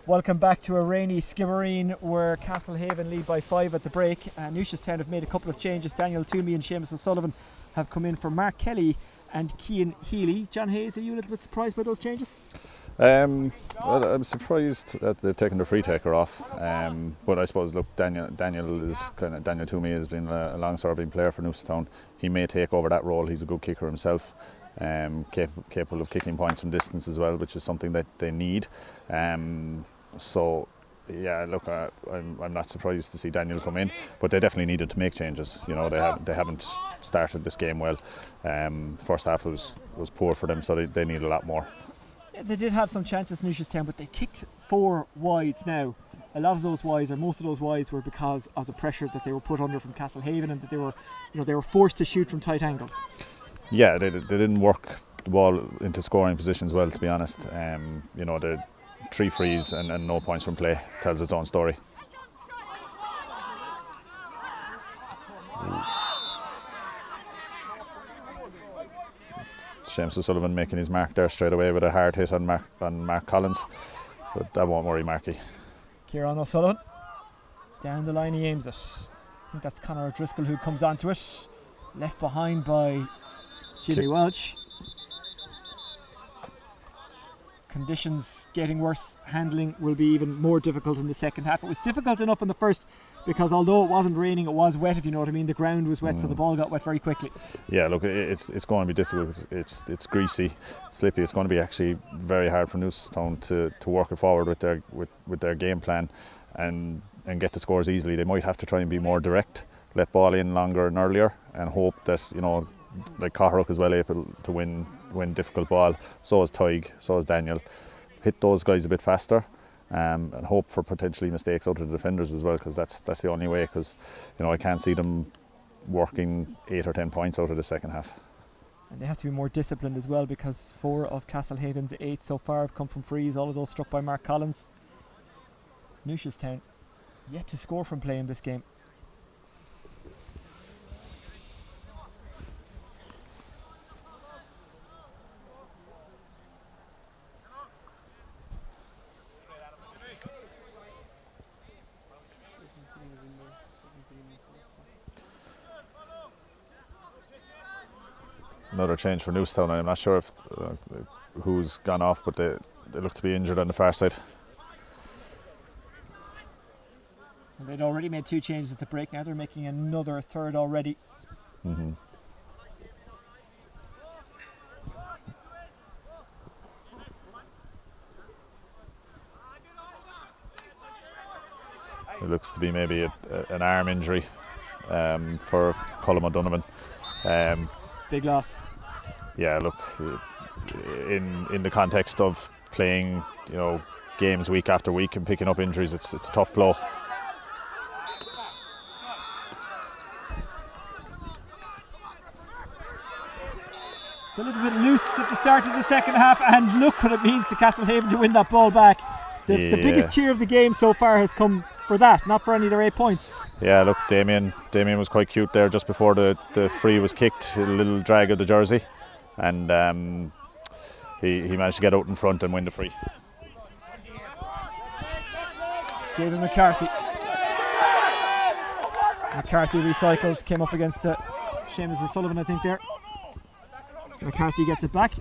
Welcome back to a rainy Skibbereen where Castlehaven lead by 5 at the break. Newcestown have made a couple of changes. Daniel Toomey and Seamus O'Sullivan have come in for Mark Kelly and Cian Healy. John Hayes, are you a little bit surprised by those changes? Well, I'm surprised that they've taken the free taker off, but I suppose, look, Daniel Toomey has been a long-serving player for Newcestown. He may take over that role. He's a good kicker himself, capable of kicking points from distance as well, which is something that they need. So, yeah, look, I'm not surprised to see Daniel come in, but they definitely needed to make changes. You know, they haven't started this game well. First half was poor for them, so they need a lot more. Yeah, they did have some chances in Newcestown, but they kicked 4 wides now. A lot of those wides, or most of those wides, were because of the pressure that they were put under from Castlehaven, and that they were forced to shoot from tight angles. Yeah, they didn't work the ball into scoring positions well, to be honest. The 3 frees and no points from play tells its own story. Seamus O'Sullivan making his mark there straight away with a hard hit on Mark Collins, but that won't worry Marky. Kieran O'Sullivan, down the line he aims it. I think that's Conor O'Driscoll who comes onto it, left behind by Jimmy Welch. Conditions getting worse, handling will be even more difficult in the second half. It was difficult enough in the first because although it wasn't raining, it was wet, if you know what I mean. The ground was wet, so the ball got wet very quickly. Yeah, look, it's going to be difficult. It's greasy, slippy. It's going to be actually very hard for Newcestown to work it forward with their game plan and get the scores easily. They might have to try and be more direct, let ball in longer and earlier, and hope that, like Catharook is well able to win difficult ball. So is Tig, so is Daniel. Hit those guys a bit faster, and hope for potentially mistakes out of the defenders as well, because that's the only way. Because I can't see them working 8 or 10 points out of the second half. And they have to be more disciplined as well, because 4 of Castlehaven's 8 so far have come from frees. All of those struck by Mark Collins. Newcestown yet to score from play in this game. Another change for Newcestown. I'm not sure if who's gone off, but they look to be injured on the far side. And they'd already made 2 changes at the break. Now they're making another third already. Mm-hmm. It looks to be maybe an arm injury for Colm O'Donovan. Big loss. Yeah, look, in the context of playing, games week after week and picking up injuries, it's a tough blow. It's a little bit loose at the start of the second half, and look what it means to Castlehaven to win that ball back. The biggest cheer of the game so far has come for that, not for any of their 8 points. Yeah, look, Damien was quite cute there just before the free was kicked, a little drag of the jersey, and he managed to get out in front and win the free. David McCarthy recycles, came up against Seamus O'Sullivan, I think there. McCarthy gets it back.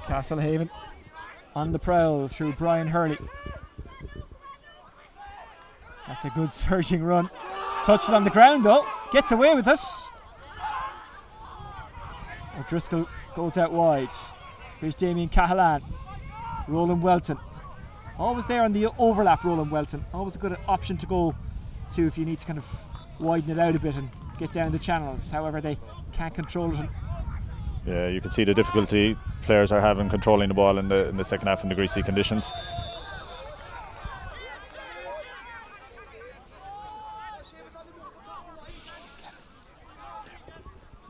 Castlehaven on the prowl through Brian Hurley. That's a good surging run. Touched it on the ground though, gets away with it. O'Driscoll goes out wide. Here's Damien Cahalan. Roland Welton. Always there on the overlap, Roland Welton. Always a good option to go to if you need to kind of widen it out a bit and get down the channels. However, they can't control it. Yeah, you can see the difficulty players are having controlling the ball in the second half in the greasy conditions.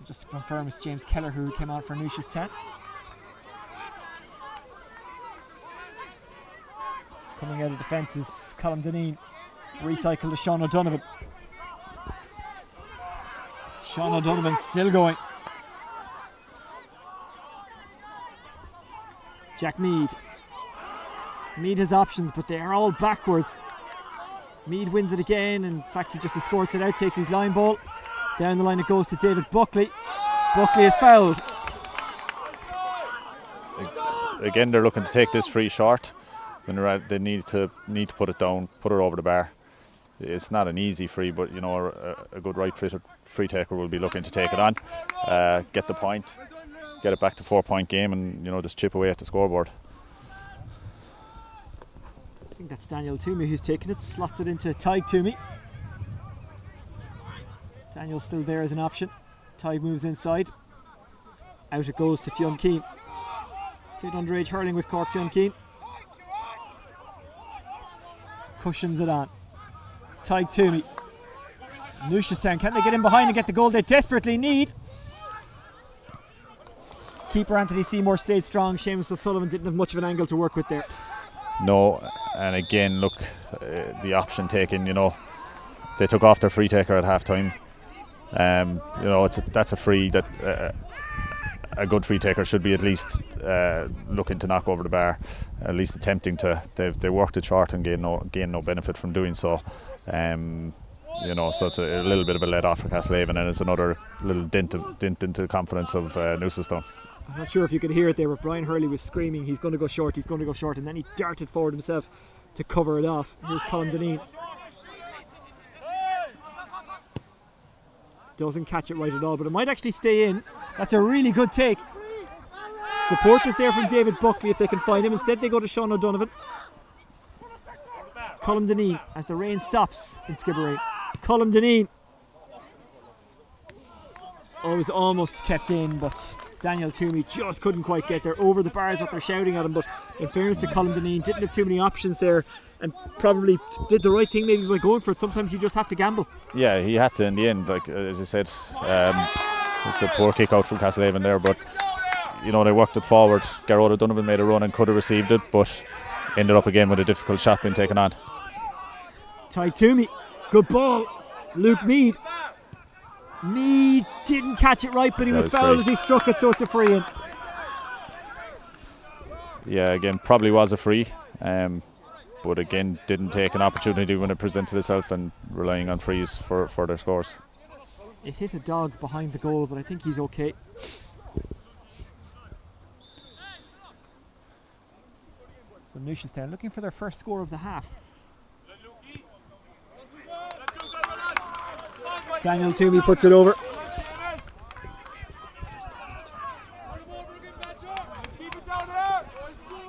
Just to confirm, it's James Keller who came on for Newcestown. Coming out of defence is Colm Dineen. Recycle to Sean O'Donovan. Sean O'Donovan still going. Jack Mead. Mead has options, but they are all backwards. Mead wins it again. In fact, he just escorts it out, takes his line ball. Down the line it goes to David Buckley. Buckley is fouled. Again, they're looking to take this free short. When they need to put it down, put it over the bar. It's not an easy free, but you know, a good right-footed free taker will be looking to take it on, get the point, get it back to 4-point game, and you know, just chip away at the scoreboard. I think that's Daniel Toomey who's taken it, slots it into Tyg Toomey. Daniel's still there as an option. Tyg moves inside. Out it goes to Fionn Keane. Good underage hurling with Cork. Fionn Keane cushions it on. Tyg Toomey. Newcestown, can they get in behind and get the goal they desperately need? Keeper Anthony Seymour stayed strong. Seamus O'Sullivan didn't have much of an angle to work with there. No, and again, look, the option taken, you know, they took off their free taker at half time. You know, that's a free that a good free taker should be at least looking to knock over the bar, at least attempting to. They worked it short and gain no benefit from doing so. You know, so it's a little bit of a let off for Castlehaven, and it's another little dint into the confidence of Newcestown. I'm not sure if you could hear it there, but Brian Hurley was screaming, he's going to go short, and then he darted forward himself to cover it off. Here's Colm Dineen. Doesn't catch it right at all, but it might actually stay in. That's a really good take. Support is there from David Buckley if they can find him. Instead they go to Sean O'Donovan. Colm Dineen as the rain stops in Skibbereen. Colm Dineen. Oh, it was almost kept in, but Daniel Toomey just couldn't quite get there. Over the bar is what they're shouting at him, but in fairness to Colm Dineen, didn't have too many options there and probably did the right thing maybe by going for it. Sometimes you just have to gamble. Yeah, he had to in the end, like as I said. It's a poor kick out from Castlehaven there, but you know, they worked it forward. Garrod O'Donovan made a run and could have received it, but ended up again with a difficult shot being taken on. Tyg Toomey, good ball. Luke Mead. Mead didn't catch it right, but he was fouled as he struck it, so it's a free in. Yeah, again, probably was a free, but again, didn't take an opportunity when it presented itself and relying on frees for their scores. It hit a dog behind the goal, but I think he's okay. So Newcestown looking for their first score of the half. Daniel Toomey puts it over.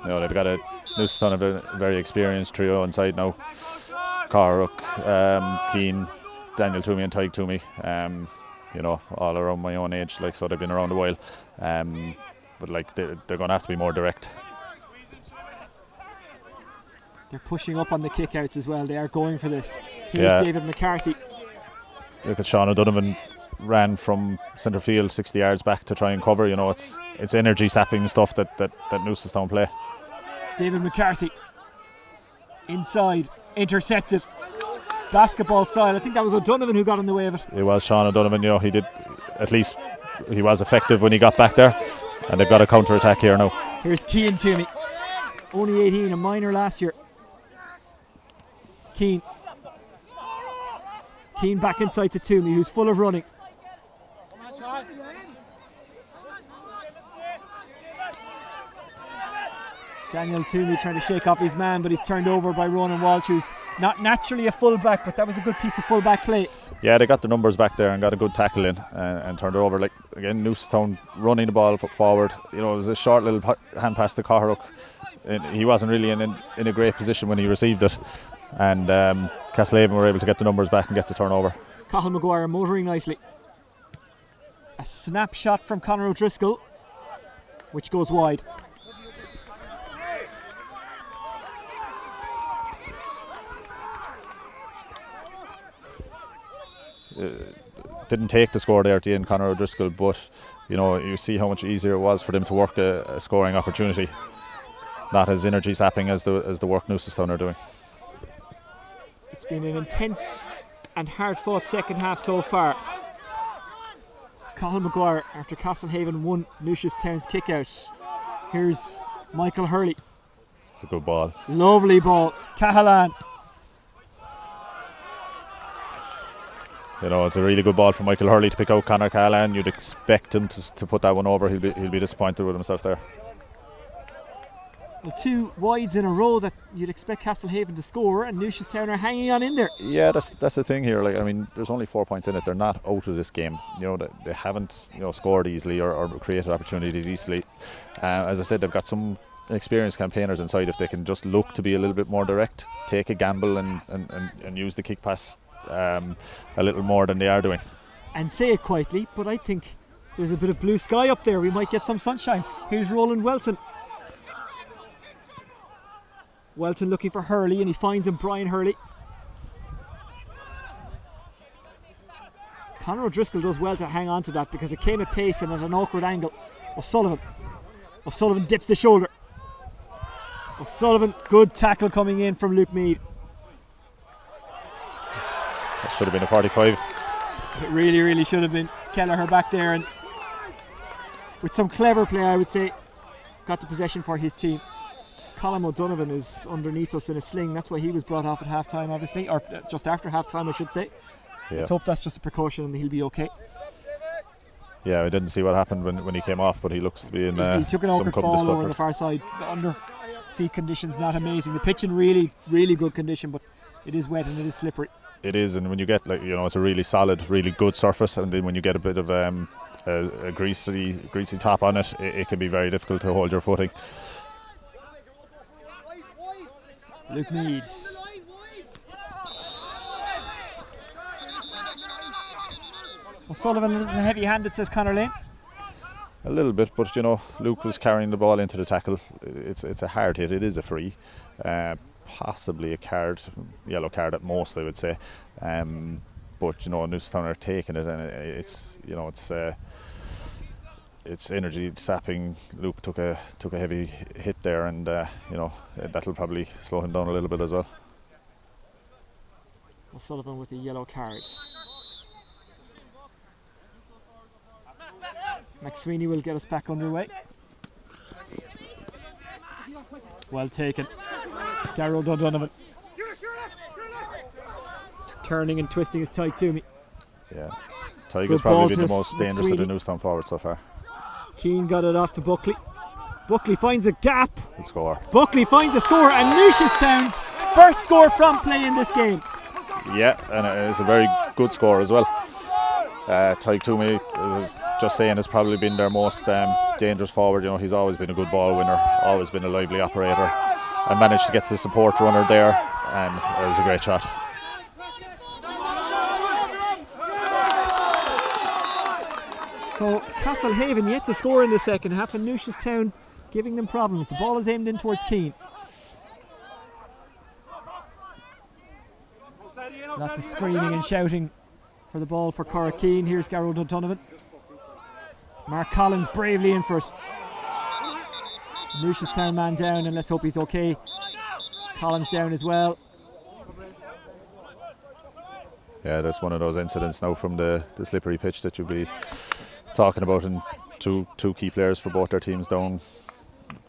You know, they've got Newcestown have a very experienced trio inside now. Carrock, Keane, Daniel Toomey and Tyg Toomey. You know, all around my own age, like, so they've been around a while. But like they're going to have to be more direct. They're pushing up on the kickouts as well. They are going for this. Here's David McCarthy. Look at Sean O'Donovan ran from centre field 60 yards back to try and cover. You know, it's energy sapping stuff that Newcestown play. David McCarthy inside, intercepted, basketball style. I think that was O'Donovan who got in the way of it. It was Sean O'Donovan. You know, he did, at least he was effective when he got back there, and they've got a counter attack here now. Here's Keane Toomey, only 18, a minor last year. Keane back inside to Toomey, who's full of running. Daniel Toomey trying to shake off his man, but he's turned over by Ronan Walsh, who's not naturally a full-back, but that was a good piece of full-back play. Yeah, they got the numbers back there and got a good tackle in and turned it over. Like, again, Newcestown running the ball forward. You know, it was a short little hand pass to Carrock. He wasn't really in a great position when he received it. And Castlehaven were able to get the numbers back and get the turnover. Cathal Maguire motoring nicely. A snapshot from Conor O'Driscoll. which goes wide. Didn't take the score there at the end, Conor O'Driscoll, but you see how much easier it was for them to work a scoring opportunity. Not as energy sapping as the work Newcestown are doing. It's been an intense and hard fought second half so far. Cathal Maguire after Castlehaven won Newcestown's kick out. Here's Michael Hurley. It's a good ball. Lovely ball. Cahalan. It's a really good ball from Michael Hurley to pick out Conor Cahalan. You'd expect him to put that one over. He'll be disappointed with himself there. Well, 2 wides in a row that you'd expect Castlehaven to score, and Newcestown are hanging on in there. Yeah, that's the thing here. There's only 4 points in it. They're not out of this game. They haven't scored easily or created opportunities easily. As I said, they've got some experienced campaigners inside. If they can just look to be a little bit more direct, take a gamble and use the kick pass a little more than they are doing. And say it quietly, but I think there's a bit of blue sky up there. We might get some sunshine. Here's Roland Welton. Welton looking for Hurley, and he finds him, Brian Hurley. Conor O'Driscoll does well to hang on to that because it came at pace and at an awkward angle. O'Sullivan dips the shoulder. O'Sullivan, good tackle coming in from Luke Meade. That should have been a 45. It really, really should have been. Kelleher back there, and with some clever play, I would say, got the possession for his team. Colm O'Donovan is underneath us in a sling. That's why he was brought off at half time, obviously, or just after half time, I should say. Yeah. Let's hope that's just a precaution and he'll be okay. Yeah, I didn't see what happened when he came off, but he looks to be in he took an awkward fall over the far side. The under feet conditions not amazing. The pitch in really, really good condition, but it is wet and it is slippery. It is, and when you get it's a really solid, really good surface, and then when you get a bit of a greasy top on it, it can be very difficult to hold your footing. Luke Meade. O'Sullivan a little heavy-handed, says Conor Lane. A little bit, but Luke was carrying the ball into the tackle. It's a hard hit. It is a free, possibly a yellow card at most, I would say. But Newcestown are taking it, and it's energy sapping. Luke took a heavy hit there, and that'll probably slow him down a little bit as well. O'Sullivan with a yellow card. McSweeney will get us back underway. Well taken. Garrod O'Donovan. Turning and twisting his tie to me. Yeah. Tyga's probably been the most dangerous of the Newcestown forwards so far. Keane got it off to Buckley. Buckley finds a gap. Good score. Buckley finds a score, and Newcestown's first score from play in this game. Yeah, and it's a very good score as well. Tyke Toomey, as I was just saying, has probably been their most dangerous forward. He's always been a good ball winner, always been a lively operator, and managed to get the support runner there, and it was a great shot. So Castlehaven yet to score in the second half, and Newcestown giving them problems. The ball is aimed in towards Keane. Lots of screaming and shouting for the ball for Cork Keane. Here's Garrod O'Donovan. Mark Collins bravely in for it. Newcestown man down, and let's hope he's okay. Collins down as well. Yeah, that's one of those incidents now from the slippery pitch that you'll be talking about, and two key players for both their teams down,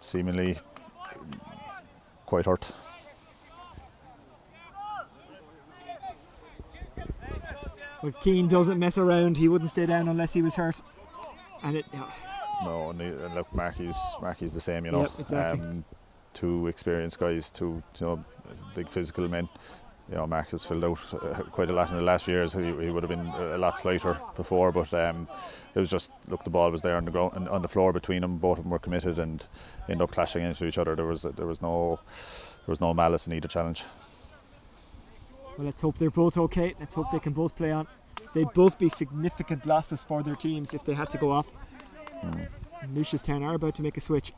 seemingly quite hurt. But Keane doesn't mess around. He wouldn't stay down unless he was hurt. And no, and look, Marky's the same, Yep, exactly. Two experienced guys, two big physical men. Mark has filled out quite a lot in the last few years. He would have been a lot slighter before, but it was just, look, the ball was there on the ground and on the floor between them. Both of them were committed and ended up clashing into each other. There was no malice in either challenge. Well, let's hope they're both okay. Let's hope they can both play on. They'd both be significant losses for their teams if they had to go off. Newcestown are about to make a switch.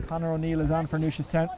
Conor O'Neill is on for Newcestown.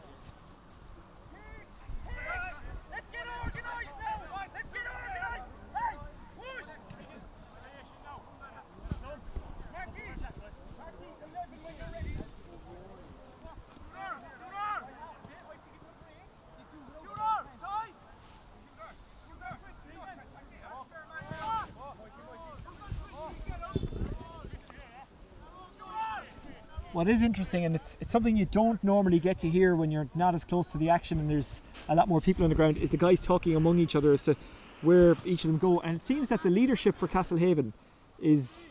What is interesting, and it's something you don't normally get to hear when you're not as close to the action and there's a lot more people on the ground, is the guys talking among each other as to where each of them go. And it seems that the leadership for Castlehaven is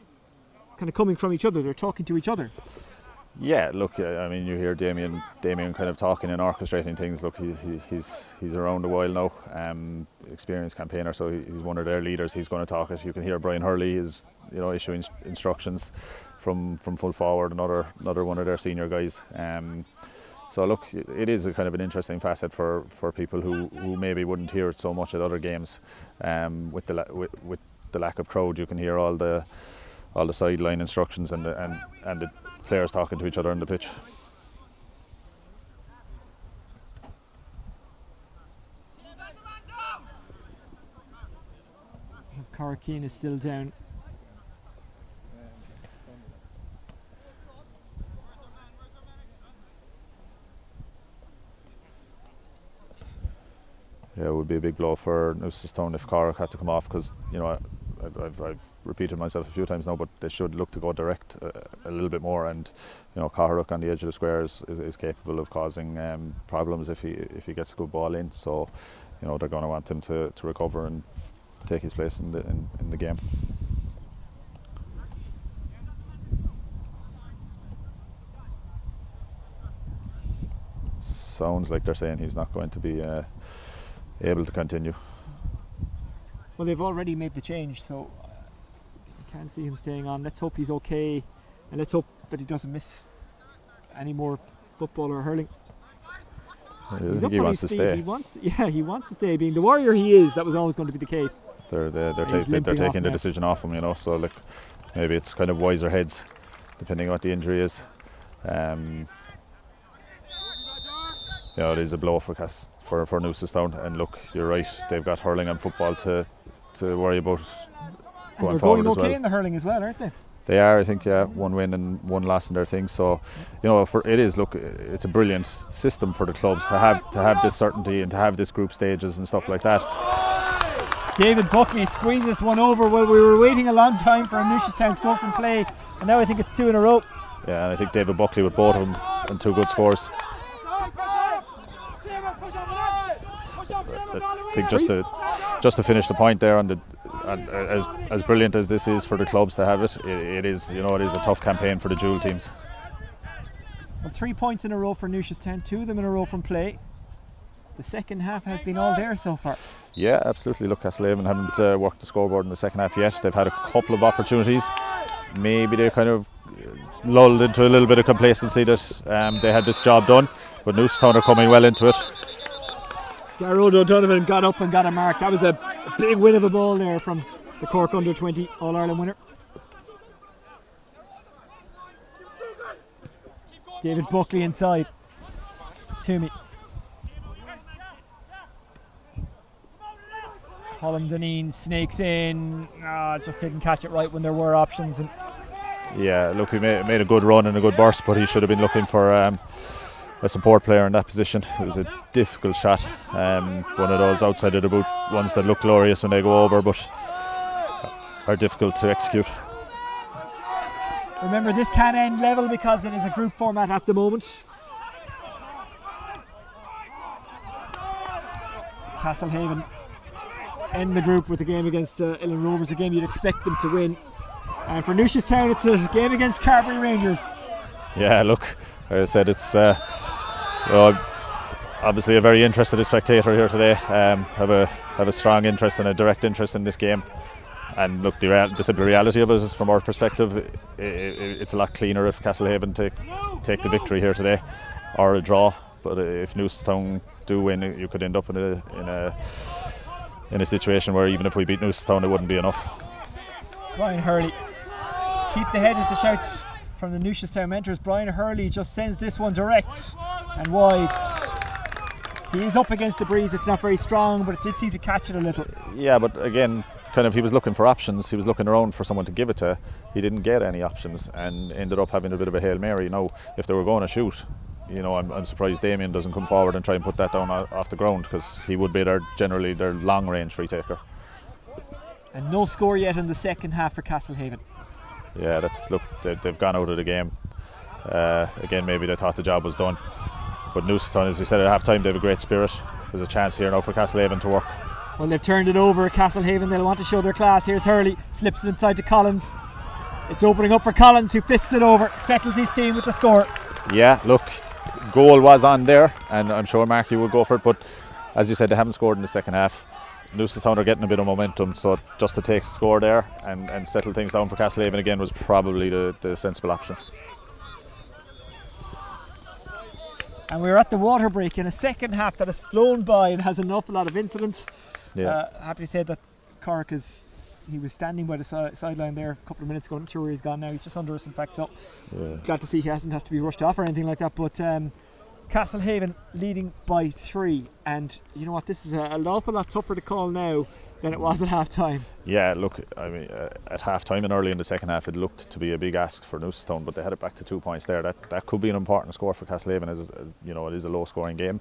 kind of coming from each other. They're talking to each other. Yeah, look, I mean, you hear Damien kind of talking and orchestrating things. Look, he's around a while now, experienced campaigner, so he's one of their leaders. He's going to talk it. You can hear Brian Hurley is, issuing instructions from full forward, another one of their senior guys. So look, it is a kind of an interesting facet for people who maybe wouldn't hear it so much at other games. With the lack of crowd, you can hear all the sideline instructions and the players talking to each other on the pitch. Corkine is still down. Yeah, it would be a big blow for Newcestown if Cork had to come off, because I've repeated myself a few times now, but they should look to go direct a little bit more. And Cork on the edge of the square is capable of causing problems if he gets a good ball in. So they're going to want him to recover and take his place in the game. Sounds like they're saying he's not going to be able to continue. Well, they've already made the change, so I can't see him staying on. Let's hope he's okay, and let's hope that he doesn't miss any more football or hurling. I think he wants to stay. He wants to stay. Being the warrior he is, that was always going to be the case. They're taking the decision off him, So like, maybe it's kind of wiser heads, depending on what the injury is. It is a blow for Newcestown, and look, you're right. They've got hurling and football to worry about going forward as well. They're going okay in the hurling as well, aren't they? They are, I think, yeah. One win and one loss in their thing. So, it's a brilliant system for the clubs to have this certainty and to have this group stages and stuff like that. David Buckley squeezes one over while we were waiting a long time for a Newcestown score from play, and now I think it's 2 in a row. Yeah, and I think David Buckley with both of them and 2 good scores. I think just to finish the point there, and as brilliant as this is for the clubs to have it is a tough campaign for the dual teams. Well, 3 points in a row for Newcestown, 2 of them in a row from play. The second half has been all there so far. Yeah, absolutely. Look, Castlehaven haven't worked the scoreboard in the second half yet. They've had a couple of opportunities. Maybe they kind of lulled into a little bit of complacency that they had this job done, but Newcestown are coming well into it. Garrod O'Donovan got up and got a mark. That was a big win of a ball there from the Cork Under-20 All-Ireland winner. David Buckley inside. Toomey. Colin Deneen snakes in. Just didn't catch it right when there were options. Yeah, look, he made a good run and a good burst, but he should have been looking for a support player in that position. It was a difficult shot, one of those outside of the boot ones that look glorious when they go over but are difficult to execute. Remember, this can end level because it is a group format at the moment. Castlehaven end the group with a game against Illan Rovers, a game you'd expect them to win, and for Newcestown it's a game against Carbery Rangers. Yeah, look, as I said, it's obviously a very interested spectator here today. Have a strong interest and a direct interest in this game. And look, the simple reality of it is, from our perspective, it's a lot cleaner if Castlehaven take the victory here today, or a draw. But if Newcestown do win, you could end up in a situation where even if we beat Newcestown, it wouldn't be enough. Brian Hurley, keep the head is the shout from the Newcestown mentors. Brian Hurley just sends this one direct and wide. He is up against the breeze. It's not very strong, but it did seem to catch it a little. Yeah, but again, kind of, he was looking for options. He was looking around for someone to give it to. He didn't get any options and ended up having a bit of a Hail Mary. Now, if they were going to shoot, I'm surprised Damien doesn't come forward and try and put that down off the ground, because he would be generally their long range free taker. And no score yet in the second half for Castlehaven. Yeah, they've gone out of the game. Again, maybe they thought the job was done. But Newcestown, as we said at half time, they have a great spirit. There's a chance here now for Castlehaven to work. Well, they've turned it over. Castlehaven, they'll want to show their class. Here's Hurley, slips it inside to Collins. It's opening up for Collins, who fists it over, settles his team with the score. Yeah, look, goal was on there, and I'm sure Marky would go for it, but as you said, they haven't scored in the second half. Newcestown are getting a bit of momentum, so just to take the score there and settle things down for Castlehaven again was probably the sensible option. And we're at the water break in a second half that has flown by and has an awful lot of incident. Yeah. Happy to say that Cork he was standing by the sideline there a couple of minutes ago. I'm not sure where he's gone now. He's just under us, in fact, so glad to see he hasn't had to be rushed off or anything like that. But Castlehaven leading by 3, and you know what, this is an awful lot tougher to call now than it was at half time. Yeah, look, I mean, at half time and early in the second half, it looked to be a big ask for Newcestown, but they had it back to 2 points there. That could be an important score for Castlehaven, as it is a low scoring game,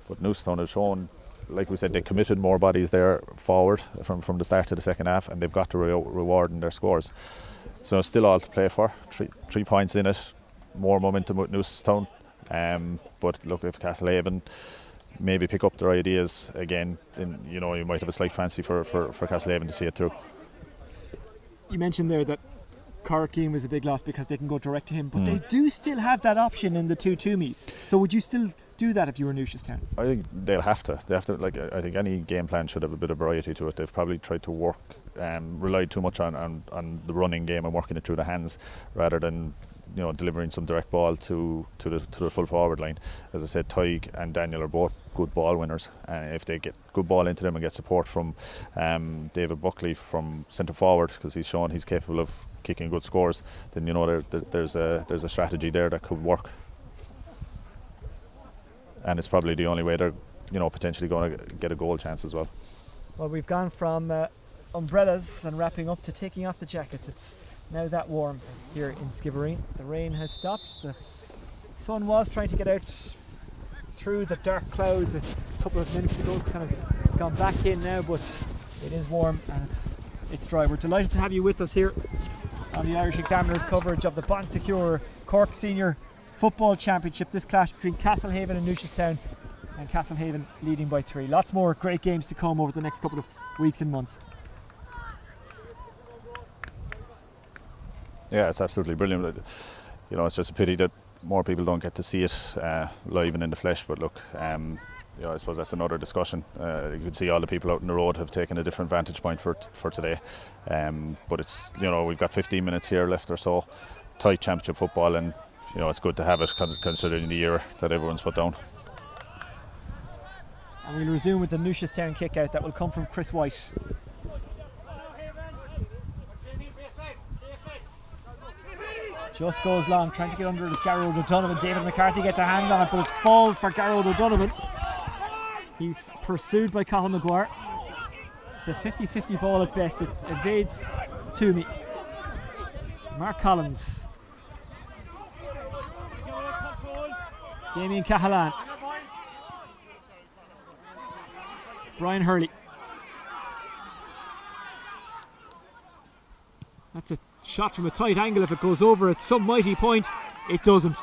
but Newcestown have shown, like we said, they committed more bodies there forward from the start to the second half, and they've got to reward in their scores. So it's still all to play for. 3 points in it, more momentum with Newcestown. But look, if Castlehaven maybe pick up their ideas again, then you might have a slight fancy for Castlehaven to see it through. You mentioned there that Cork game was a big loss because they can go direct to him, but they do still have that option in the 2-2-me's. So would you still do that if you were Newcestown? I think they'll have to. They have to. I think any game plan should have a bit of variety to it. They've probably tried to work, relied too much on the running game and working it through the hands rather than delivering some direct ball to the full forward line. As I said, Tyg and Daniel are both good ball winners, and if they get good ball into them and get support from David Buckley from centre forward, because he's shown he's capable of kicking good scores, then there's a strategy there that could work, and it's probably the only way they're potentially going to get a goal chance as well. Well, we've gone from umbrellas and wrapping up to taking off the jackets. It's now that warm here in Skibbereen. The rain has stopped. The sun was trying to get out through the dark clouds a couple of minutes ago. It's kind of gone back in now, but it is warm and it's dry. We're delighted to have you with us here on the Irish Examiner's coverage of the Bond Secure Cork Senior Football Championship. This clash between Castlehaven and Newcestown, and Castlehaven leading by 3. Lots more great games to come over the next couple of weeks and months. Yeah, it's absolutely brilliant. It's just a pity that more people don't get to see it live and in the flesh. But look, I suppose that's another discussion. You can see all the people out on the road have taken a different vantage point for today. But it's we've got 15 minutes here left or so. Tight championship football, and it's good to have it considering the year that everyone's put down. And we'll resume with the Newcestown kick out that will come from Chris White. Just goes long, trying to get under it is Gary O'Donovan. David McCarthy gets a hand on it, but it falls for Gary O'Donovan. He's pursued by Colin Maguire. It's a 50-50 ball at best. It evades Toomey. Mark Collins. Damien Cahalan. Brian Hurley. That's a shot from a tight angle. If it goes over at some mighty point, it doesn't.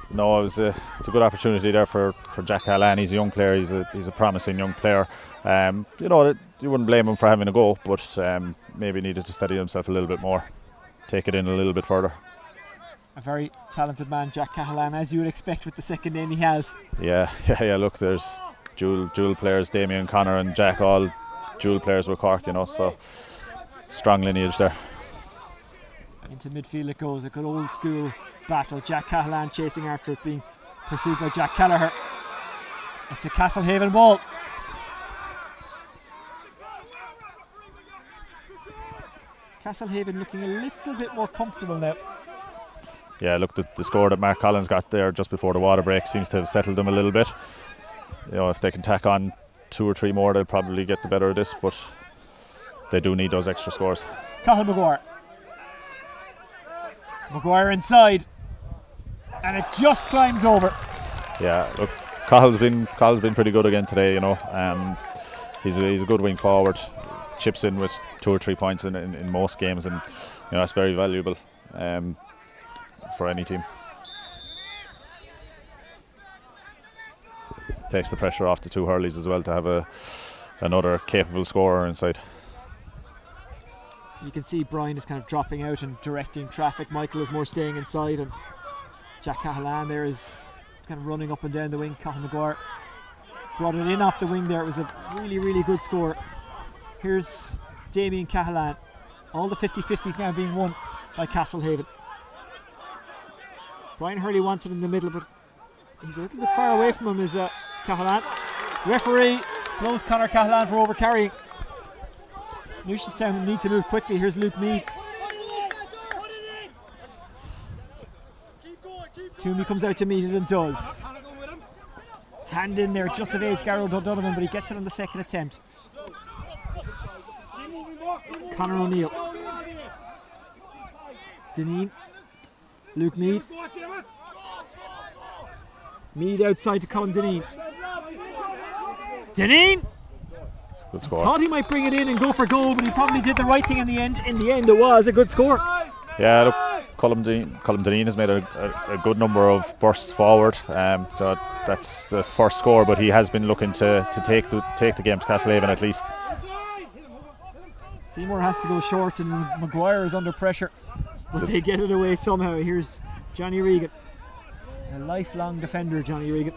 No, it's a good opportunity there for Jack Cahalan. He's a young player. He's a promising young player. You wouldn't blame him for having a go, but maybe needed to steady himself a little bit more, take it in a little bit further. a very talented man, Jack Cahalane, as you would expect with the second name he has. Yeah. Look, there's dual players, Damien, Connor and Jack, all dual players with Cork, so strong lineage there. Into midfield it goes, a good old school battle. Jack Cahalane chasing after it, being pursued by Jack Kelleher. It's a Castlehaven ball. Castlehaven looking a little bit more comfortable now. Yeah, look, the score that Mark Collins got there just before the water break seems to have settled them a little bit. If they can tack on 2 or 3 more, they'll probably get the better of this, but they do need those extra scores. Cathal Maguire inside, and it just climbs over. Yeah, look, Cahill's been pretty good again today. He's a good wing forward. Chips in with 2 or 3 points in most games, and that's very valuable for any team. Takes the pressure off the 2 hurleys as well to have another capable scorer inside. You can see Brian is kind of dropping out and directing traffic. Michael is more staying inside, and Jack Cahalane there is kind of running up and down the wing. Cathal Maguire brought it in off the wing there. It was a really, really good score. Here's Damien Cahalane. All the 50-50s now being won by Castlehaven. Brian Hurley wants it in the middle, but he's a little bit far away from him, is Cahalane. Referee blows Conor Cahalane for overcarrying. Newcestown need to move quickly. Here's Luke Meade. Toomey comes out to meet it and does. Hand in there, just evades Garrod O'Donovan, but he gets it on the second attempt. Conor O'Neill. Deneen. Luke Meade. Meade outside to Colin Deneen. Deneen! Good score. Thought he might bring it in and go for goal, but he probably did the right thing in the end. In the end, it was a good score. Yeah, look, Colin Deneen has made a good number of bursts forward. So that's the first score, but he has been looking to take the game to Castlehaven at least. Seymour has to go short, and Maguire is under pressure, but they get it away somehow. Here's Johnny Regan, a lifelong defender, Johnny Regan.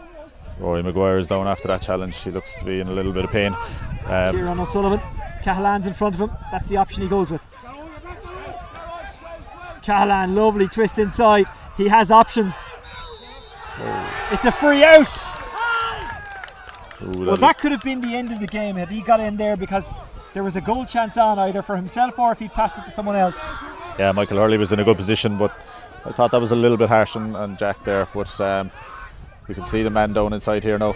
Rory Maguire is down after that challenge. He looks to be in a little bit of pain. Kieran O'Sullivan, Cahalane's in front of him. That's the option he goes with. Cahalane, lovely twist inside. He has options. It's a free out. Well, that could have been the end of the game had he got in there, because there was a goal chance on either for himself or if he passed it to someone else. Yeah, Michael Hurley was in a good position, but I thought that was a little bit harsh on Jack there. But we can see the man down inside here now.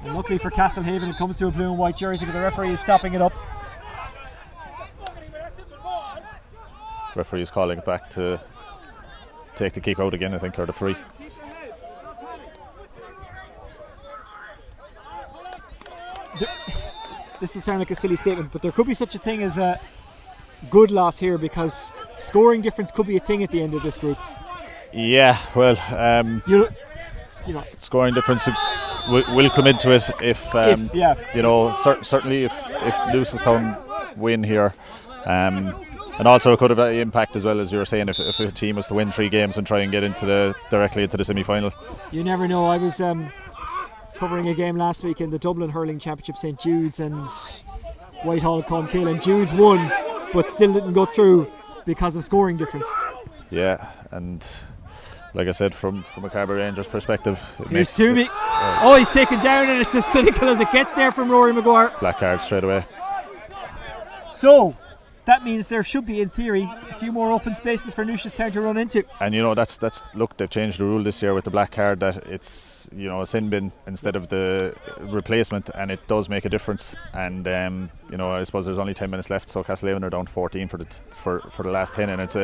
And luckily for Castlehaven, it comes to a blue and white jersey, but the referee is stopping it up. Referee is calling it back to take the kick out again, I think, or the free. This will sound like a silly statement, but there could be such a thing as a good loss here, because scoring difference could be a thing at the end of this group. Yeah, well, you know, scoring difference will come into it if certainly if Newcestown win here, and also it could have an impact as well, as you were saying, if a team was to win 3 games and try and get directly into the semi-final. You never know. I was covering a game last week in the Dublin Hurling Championship, St Jude's and Whitehall Colmcille, and Jude's won but still didn't go through because of scoring difference. Yeah, and like I said, from a Carbery Rangers perspective, here's Toomey. He's taken down, and it's as cynical as it gets there from Rory Maguire. Black card straight away. So that means there should be, in theory, a few more open spaces for Newcestown to run into. And that's look, they've changed the rule this year with the black card, that it's a sin bin instead of the replacement, and it does make a difference. And I suppose there's only 10 minutes left, so Castlehaven are down to 14 for the last 10, and it's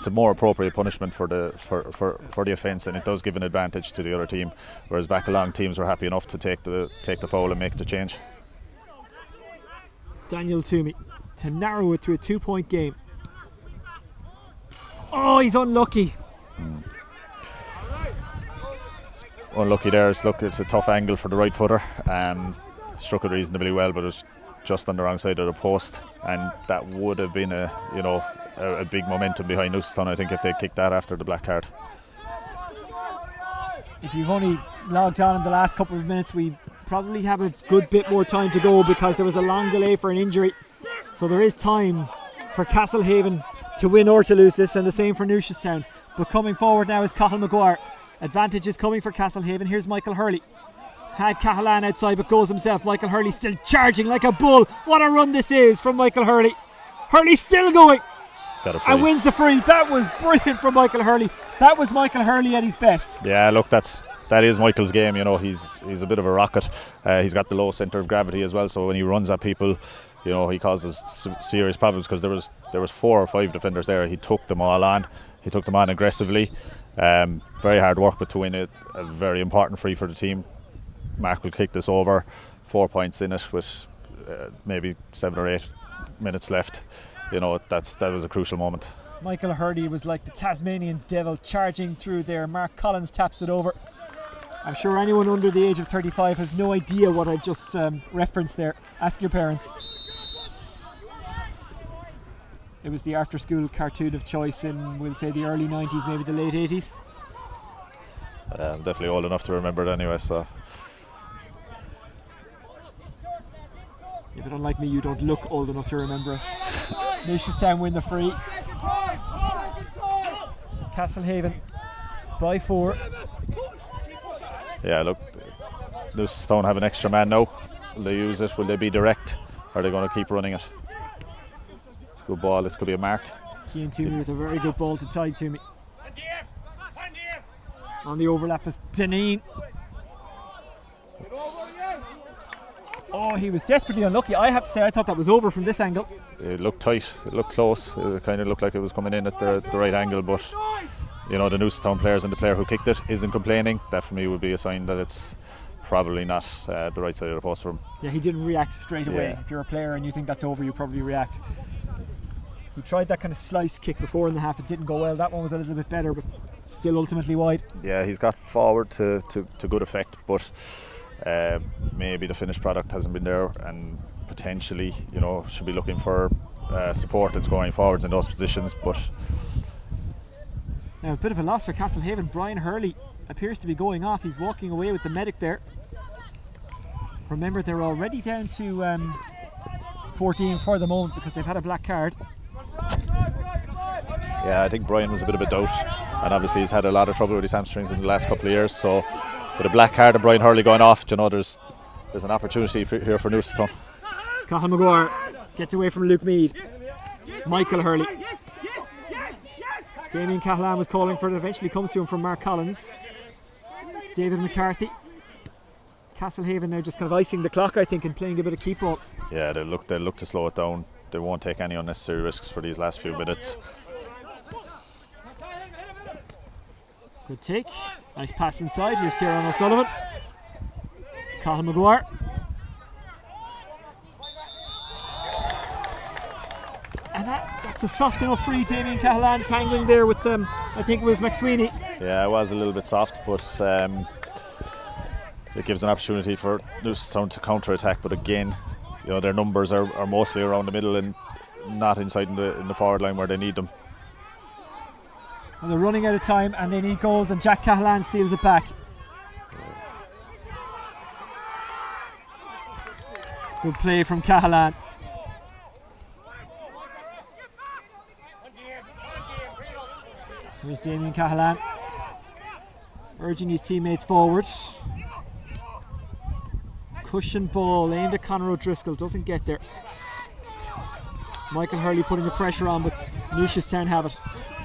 a more appropriate punishment for the offence, and it does give an advantage to the other team. Whereas back along, teams were happy enough to take the foul and make the change. Daniel Toomey to narrow it to a 2-point game. He's unlucky. Unlucky there. It's a tough angle for the right footer. Struck it reasonably well, but it was just on the wrong side of the post, and that would have been a a big momentum behind Newcestown, I think, if they kick that after the black card. If you've only logged on in the last couple of minutes, we probably have a good bit more time to go because there was a long delay for an injury. So there is time for Castlehaven to win or to lose this, and the same for Newcestown. But coming forward now is Cathal Maguire. Advantage is coming for Castlehaven. Here's Michael Hurley. Had Cahalan outside but goes himself. Michael Hurley still charging like a bull. What a run this is from Michael Hurley. Hurley still going and wins the free. That was brilliant from Michael Hurley. That was Michael Hurley at his best. Yeah, look, that is Michael's game. You know, he's a bit of a rocket. He's got the low centre of gravity as well. So when he runs at people, you know, he causes serious problems, because there was 4 or 5 defenders there. He took them all on. He took them on aggressively. Very hard work, but to win it, a very important free for the team. Mark will kick this over. 4 points in it with maybe 7 or 8 minutes left. You know, that was a crucial moment. Michael Hurley was like the Tasmanian devil charging through there. Mark Collins taps it over. I'm sure anyone under the age of 35 has no idea what I just referenced there. Ask your parents. It was the after-school cartoon of choice in, we'll say, the early 90s, maybe the late 80s. I'm definitely old enough to remember it anyway, so... Yeah, but unlike me, you don't look old enough to remember it. Newcestown win the free. Castlehaven by 4. Yeah, look, Newcestown have an extra man now. Will they use it? Will they be direct? Or are they going to keep running it? It's a good ball. This could be a mark. Cian Toomey with a very good ball to tie Toomey. On the overlap is Deneen. Oh, he was desperately unlucky. I have to say, I thought that was over from this angle. It looked tight. It looked close. It kind of looked like it was coming in at the right angle, but you know, the Newcestown players and the player who kicked it isn't complaining. That for me would be a sign that it's probably not the right side of the post for him. Yeah, he didn't react straight away. Yeah. If you're a player and you think that's over, you probably react. He tried that kind of slice kick before in the half. It didn't go well. That one was a little bit better, but still ultimately wide. Yeah, he's got forward to good effect, but maybe the finished product hasn't been there, and potentially, you know, should be looking for support and scoring forwards in those positions. But now a bit of a loss for Castlehaven. Brian Hurley appears to be going off. He's walking away with the medic there. Remember, they're already down to 14 for the moment because they've had a black card. Yeah, I think Brian was a bit of a doubt, and obviously he's had a lot of trouble with his hamstrings in the last couple of years. So with a black card and Brian Hurley going off, you know, there's an opportunity here for Newcestown. Cathal Maguire gets away from Luke Meade. Michael Hurley. Damien Cahalan was calling for it. Eventually comes to him from Mark Collins. David McCarthy. Castlehaven now just kind of icing the clock, I think, and playing a bit of keep ball. Yeah, they'll look to slow it down. They won't take any unnecessary risks for these last few minutes. Good take. Nice pass inside. Here's Kieran O'Sullivan. Cathal Maguire. And that's a soft enough free. Damien Cahalan tangling there with I think it was McSweeney. Yeah, it was a little bit soft, but it gives an opportunity for Newcestown to counter-attack. But again, you know, their numbers are mostly around the middle and not inside in the forward line where they need them. And they're running out of time and they need goals, and Jack Cahalan steals it back. Good play from Cahalan. Here's Damien Cahalan urging his teammates forward. Cushion ball aimed at Conor O'Driscoll, doesn't get there. Michael Hurley putting the pressure on, but Newcestown have it.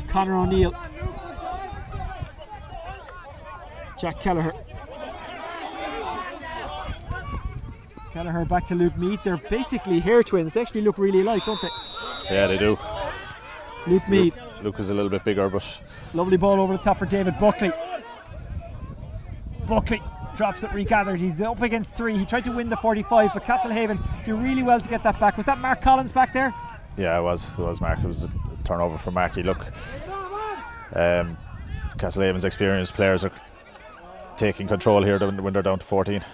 Conor O'Neill. Jack Kelleher. Kelleher back to Luke Meade. They're basically hair twins. They actually look really alike, don't they? Yeah, they do. Luke Meade. Luke is a little bit bigger, but... Lovely ball over the top for David Buckley. Buckley drops it regathered. He's up against 3. He tried to win the 45, but Castlehaven do really well to get that back. Was that Mark Collins back there? Yeah, it was Mark. It was a turnover for Marky. Look, Castlehaven's experienced players are taking control here when they're down to 14.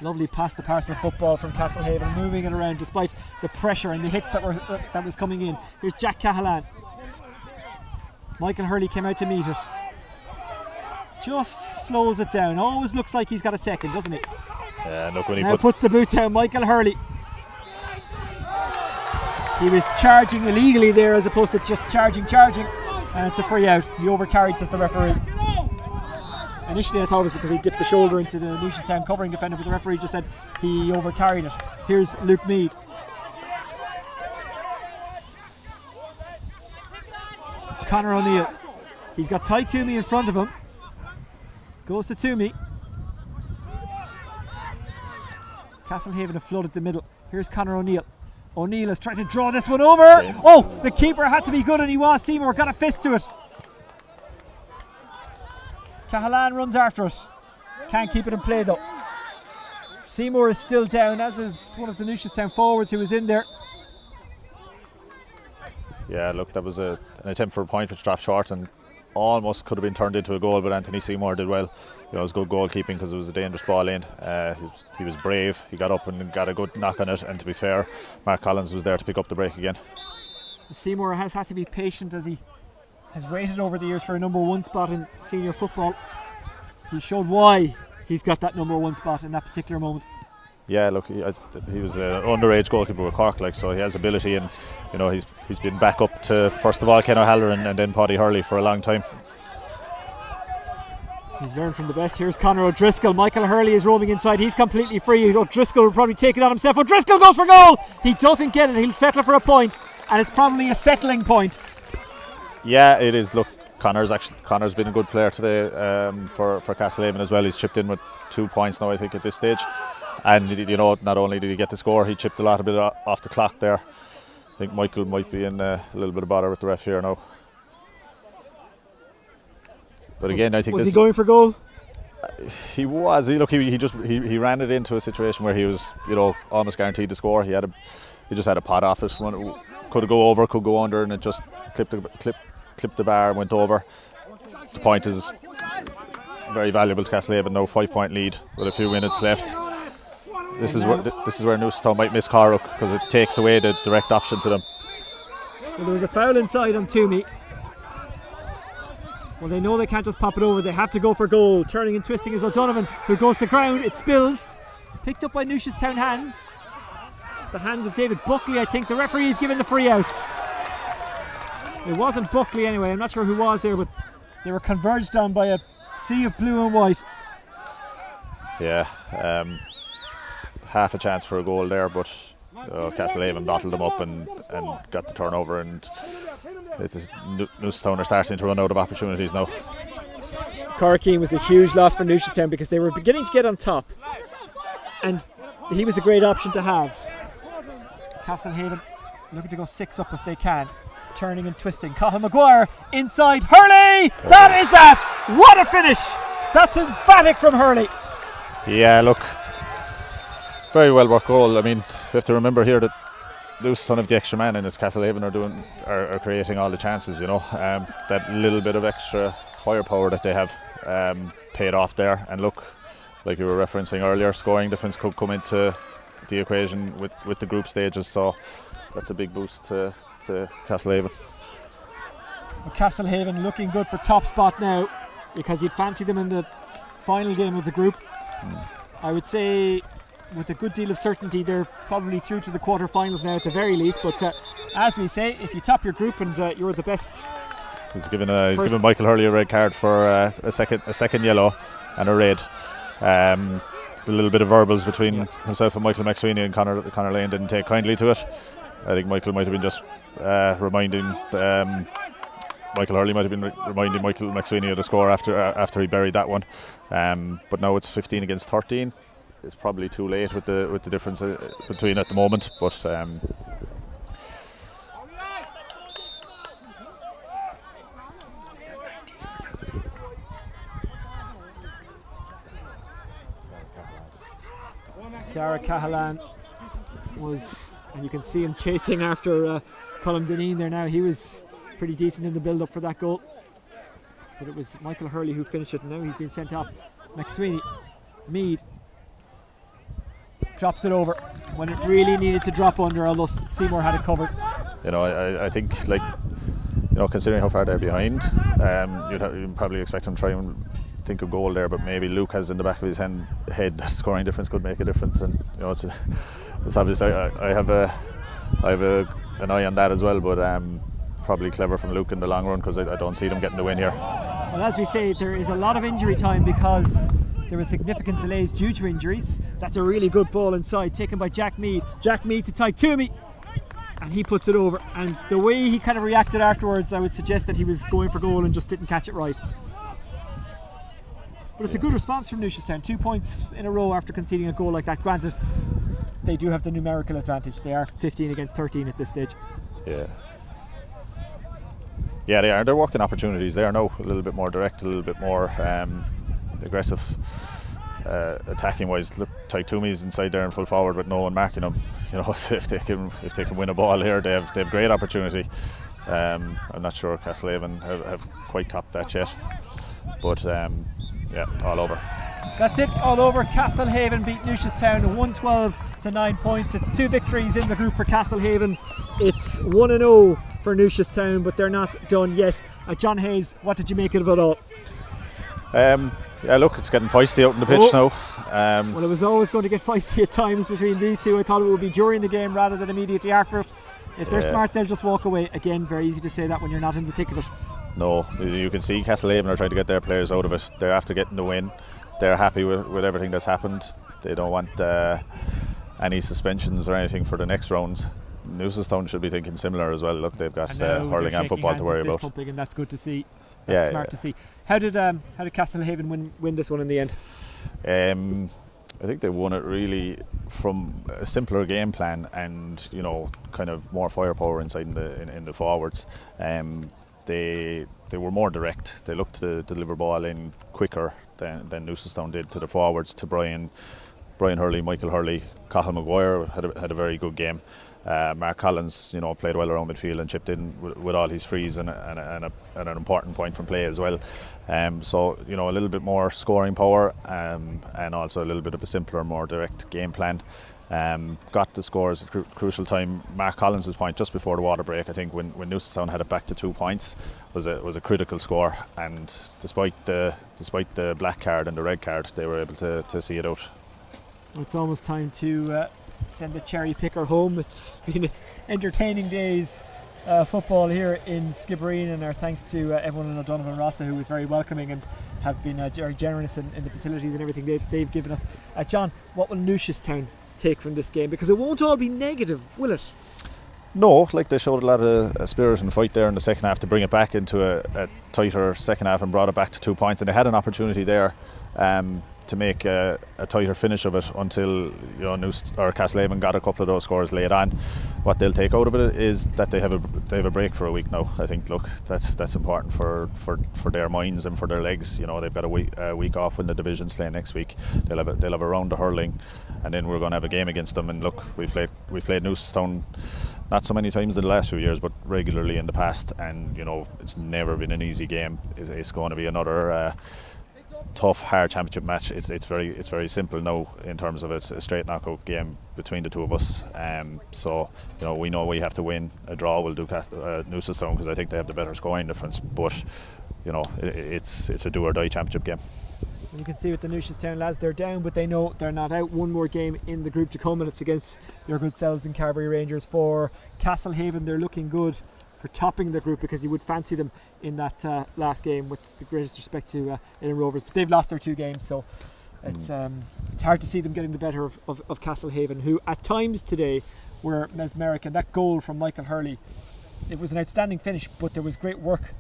Lovely pass to parcel football from Castlehaven, moving it around despite the pressure and the hits that was coming in. Here's Jack Cahalan. Michael Hurley came out to meet it. Just slows it down. Always looks like he's got a second, doesn't he? Yeah, look, when he now puts the boot down, Michael Hurley. He was charging illegally there as opposed to just charging. And it's a free out. He overcarried, says the referee. Initially I thought it was because he dipped the shoulder into the Newcestown covering defender, but the referee just said he overcarried it. Here's Luke Meade. Conor O'Neill. He's got Ty Toomey in front of him. Goes to Toomey. Castlehaven have flooded the middle. Here's Conor O'Neill. O'Neill is trying to draw this one over. Oh, the keeper had to be good, and he was. Seymour got a fist to it. Cahalan runs after it. Can't keep it in play though. Seymour is still down, as is one of the Newcestown forwards who was in there. Yeah, look, that was an attempt for a point which dropped short and almost could have been turned into a goal, but Anthony Seymour did well. It was good goalkeeping because it was a dangerous ball in. He was brave. He got up and got a good knock on it, and to be fair, Mark Collins was there to pick up the break again. Seymour has had to be patient as he has waited over the years for a number one spot in senior football. He showed why he's got that number one spot in that particular moment. Yeah, look, he was an underage goalkeeper with Cork, like, so he has ability, and you know he's been back up to first of all Ken O'Halloran and then Paddy Hurley for a long time. He's learned from the best. Here's Conor O'Driscoll. Michael Hurley is roaming inside. He's completely free. O'Driscoll will probably take it on himself. O'Driscoll goes for goal. He doesn't get it. He'll settle for a point, and it's probably a settling point. Yeah, it is. Look, Conor's been a good player today for Castlehaven as well. He's chipped in with 2 points now, I think, at this stage. And you know, not only did he get the score, he chipped a lot of bit off the clock there. I think Michael might be in a little bit of bother with the ref here now. But again, I think was he going for goal? He was. He ran it into a situation where he was, you know, almost guaranteed to score. He just had a pot off it. Could go over, could go under, and it just clipped the bar and went over. The point is very valuable to Castlehaven now. 5-point lead with a few minutes left. This is where Newcestown might miss Cork because it takes away the direct option to them. Well, there was a foul inside on Toomey. Well, they know they can't just pop it over. They have to go for goal. Turning and twisting is O'Donovan, who goes to ground. It spills. Picked up by Newcestown hands. The hands of David Buckley, I think. The referee is given the free out. It wasn't Buckley anyway. I'm not sure who was there, but they were converged on by a sea of blue and white. Yeah, half a chance for a goal there, but Castlehaven bottled them up and got the turnover, and Newcestown are starting to run out of opportunities now. Corkeen was a huge loss for Newcestown because they were beginning to get on top, and he was a great option to have. Castlehaven looking to go 6 up if they can. Turning and twisting. Cathal Maguire inside. Hurley! That is that! What a finish! That's emphatic from Hurley. Yeah, look, very well worked goal. I mean, we have to remember here that Newcestown have the extra man, and as Castlehaven are creating all the chances. You know, that little bit of extra firepower that they have paid off there. And look, like you were referencing earlier, scoring difference could come into the equation with the group stages. So that's a big boost to Castlehaven. Well, Castlehaven looking good for top spot now because you'd fancy them in the final game of the group. I would say with a good deal of certainty they're probably through to the quarter-finals now at the very least, but as we say, if you top your group and you're the best. He's given Michael Hurley a red card for a second yellow and a red. A little bit of verbals between himself and Michael McSweeney, and Conor Lane didn't take kindly to it. I think Michael might have been just reminding Michael Hurley might have been reminding Michael McSweeney of the score after he buried that one. But now it's 15 against 13. It's probably too late with the difference between at the moment. But Dara Cahalan was, and you can see him chasing after Colm Dineen there now. He was pretty decent in the build-up for that goal, but it was Michael Hurley who finished it, and now he's been sent off. McSweeney, Meade drops it over when it really needed to drop under, although Seymour had it covered. You know, I think, like, considering how far they're behind, you'd probably expect them to try and think of goal there, but maybe Luke has in the back of his head that scoring difference could make a difference, and it's obvious. I have an eye on that as well, but probably clever from Luke in the long run, because I don't see them getting the win here. Well, as we say, there is a lot of injury time because there were significant delays due to injuries. That's a really good ball inside, taken by Jack Mead. Jack Mead to Ty Toomey, and he puts it over. And the way he kind of reacted afterwards, I would suggest that he was going for goal and just didn't catch it right. But it's a good response from Newcestown. 2 points in a row after conceding a goal like that. Granted, they do have the numerical advantage. They are 15 against 13 at this stage. Yeah, they are. They're working opportunities there now. A little bit more direct, a little bit more aggressive, attacking wise. Look, Ty Toomey's inside there in full forward with no one marking them. If they can win a ball here, they have great opportunity. I'm not sure Castlehaven have quite copped that yet, but all over. That's it, all over. Castlehaven beat Newcestown 112 to 9 points. It's 2 victories in the group for Castlehaven. It's 1-0 for Newcestown, but they're not done yet. John Hayes, what did you make of it all? Look, it's getting feisty out on the pitch now. Well, it was always going to get feisty at times between these two. I thought it would be during the game rather than immediately after it. If they're smart, they'll just walk away. Again, very easy to say that when you're not in the thick of it. No, you can see Castlehaven are trying to get their players out of it. They're after getting the win. They're happy with everything that's happened. They don't want any suspensions or anything for the next round. Newcestown should be thinking similar as well. Look, they've got hurling and football to worry about. Pumping, and that's good to see. That's smart to see. How did Castlehaven win this one in the end? I think they won it really from a simpler game plan and kind of more firepower inside in the forwards. They were more direct. They looked to deliver ball in quicker than Newcestown did to the forwards, to Brian Hurley, Michael Hurley. Cathal Maguire had a very good game. Mark Collins, played well around midfield and chipped in with all his frees and an important point from play as well. So a little bit more scoring power and also a little bit of a simpler, more direct game plan. Got the scores at crucial time. Mark Collins' point just before the water break, I think, when Newcestown had it back to 2 points, was a critical score. And despite the black card and the red card, they were able to see it out. It's almost time to send the cherry picker home. It's been entertaining days football here in Skibbereen, and our thanks to everyone in O'Donovan and Rossa, who was very welcoming and have been very generous in the facilities and everything they've given us. John, what will Newcestown take from this game? Because it won't all be negative, will it? No, they showed a lot of spirit and fight there in the second half to bring it back into a tighter second half and brought it back to 2 points, and they had an opportunity there to make a tighter finish of it until Castlehaven got a couple of those scores late on. What they'll take out of it is that they have a break for a week now. I think, look, that's important for their minds and for their legs. They've got a week off when the divisions play next week. They'll have a round of hurling, and then we're going to have a game against them. And look, we played Newcestown not so many times in the last few years, but regularly in the past, and it's never been an easy game. It's going to be another tough, hard championship match. It's very simple now in terms of it's a straight knockout game between the two of us. So we know we have to win. A draw will do Newcestown because I think they have the better scoring difference. But it's a do or die championship game. And you can see with the Newcestown lads, they're down, but they know they're not out. One more game in the group to come, and it's against your good selves in Carbery Rangers. For Castlehaven, they're looking good for topping the group, because you would fancy them in that last game, with the greatest respect to Ellen Rovers, but they've lost their 2 games, so it's hard to see them getting the better of Castlehaven, who at times today were mesmeric. And that goal from Michael Hurley, it was an outstanding finish, but there was great work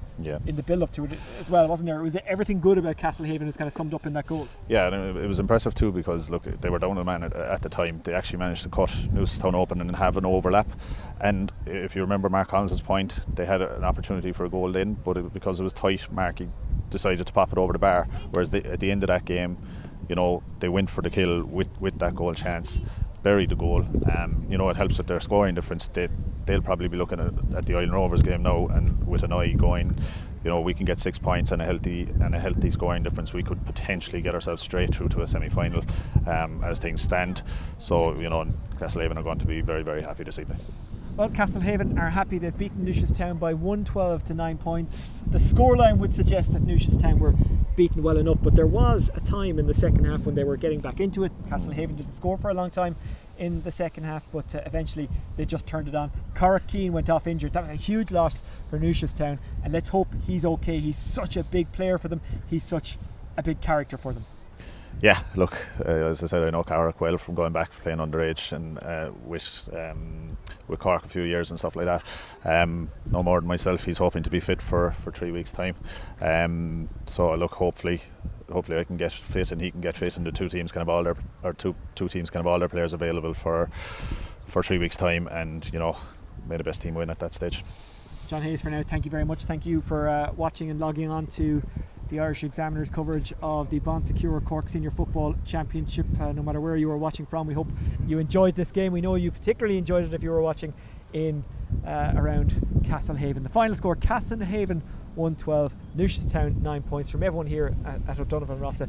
in the build up to it as well, wasn't there? It was everything good about Castlehaven is kind of summed up in that goal. Yeah, and it was impressive too, because look, they were down a man at the time. They actually managed to cut Newcestown open and have an overlap. And if you remember Mark Collins' point, they had an opportunity for a goal in, but because it was tight, Marky decided to pop it over the bar. Whereas at the end of that game, they went for the kill with that goal chance, buried the goal. It helps with their scoring difference. They'll probably be looking at the Island Rovers game now, and with an eye going, we can get 6 points and a healthy scoring difference. We could potentially get ourselves straight through to a semi-final as things stand. So Castlehaven are going to be very, very happy this evening. Well, Castlehaven are happy they've beaten Newcestown by 112 to 9 points. The scoreline would suggest that Newcestown were beaten well enough, but there was a time in the second half when they were getting back into it. Castlehaven didn't score for a long time in the second half, but eventually they just turned it on. Cork Keane went off injured. That was a huge loss for Newcestown, and let's hope he's okay. He's such a big player for them. He's such a big character for them. Yeah, look, as I said, I know Cork well from going back playing underage and with Cork a few years and stuff like that. No more than myself, he's hoping to be fit for 3 weeks' time. So look, hopefully I can get fit and he can get fit, and the two teams can have all their players available for 3 weeks' time, and may the best team win at that stage. John Hayes, for now, thank you very much. Thank you for watching and logging on to the Irish Examiner's coverage of the Bond Secure Cork Senior Football Championship. No matter where you were watching from, we hope you enjoyed this game. We know you particularly enjoyed it if you were watching in around Castlehaven. The final score: Castlehaven 112, Newcestown 9 points. From everyone here at O'Donovan Rossa,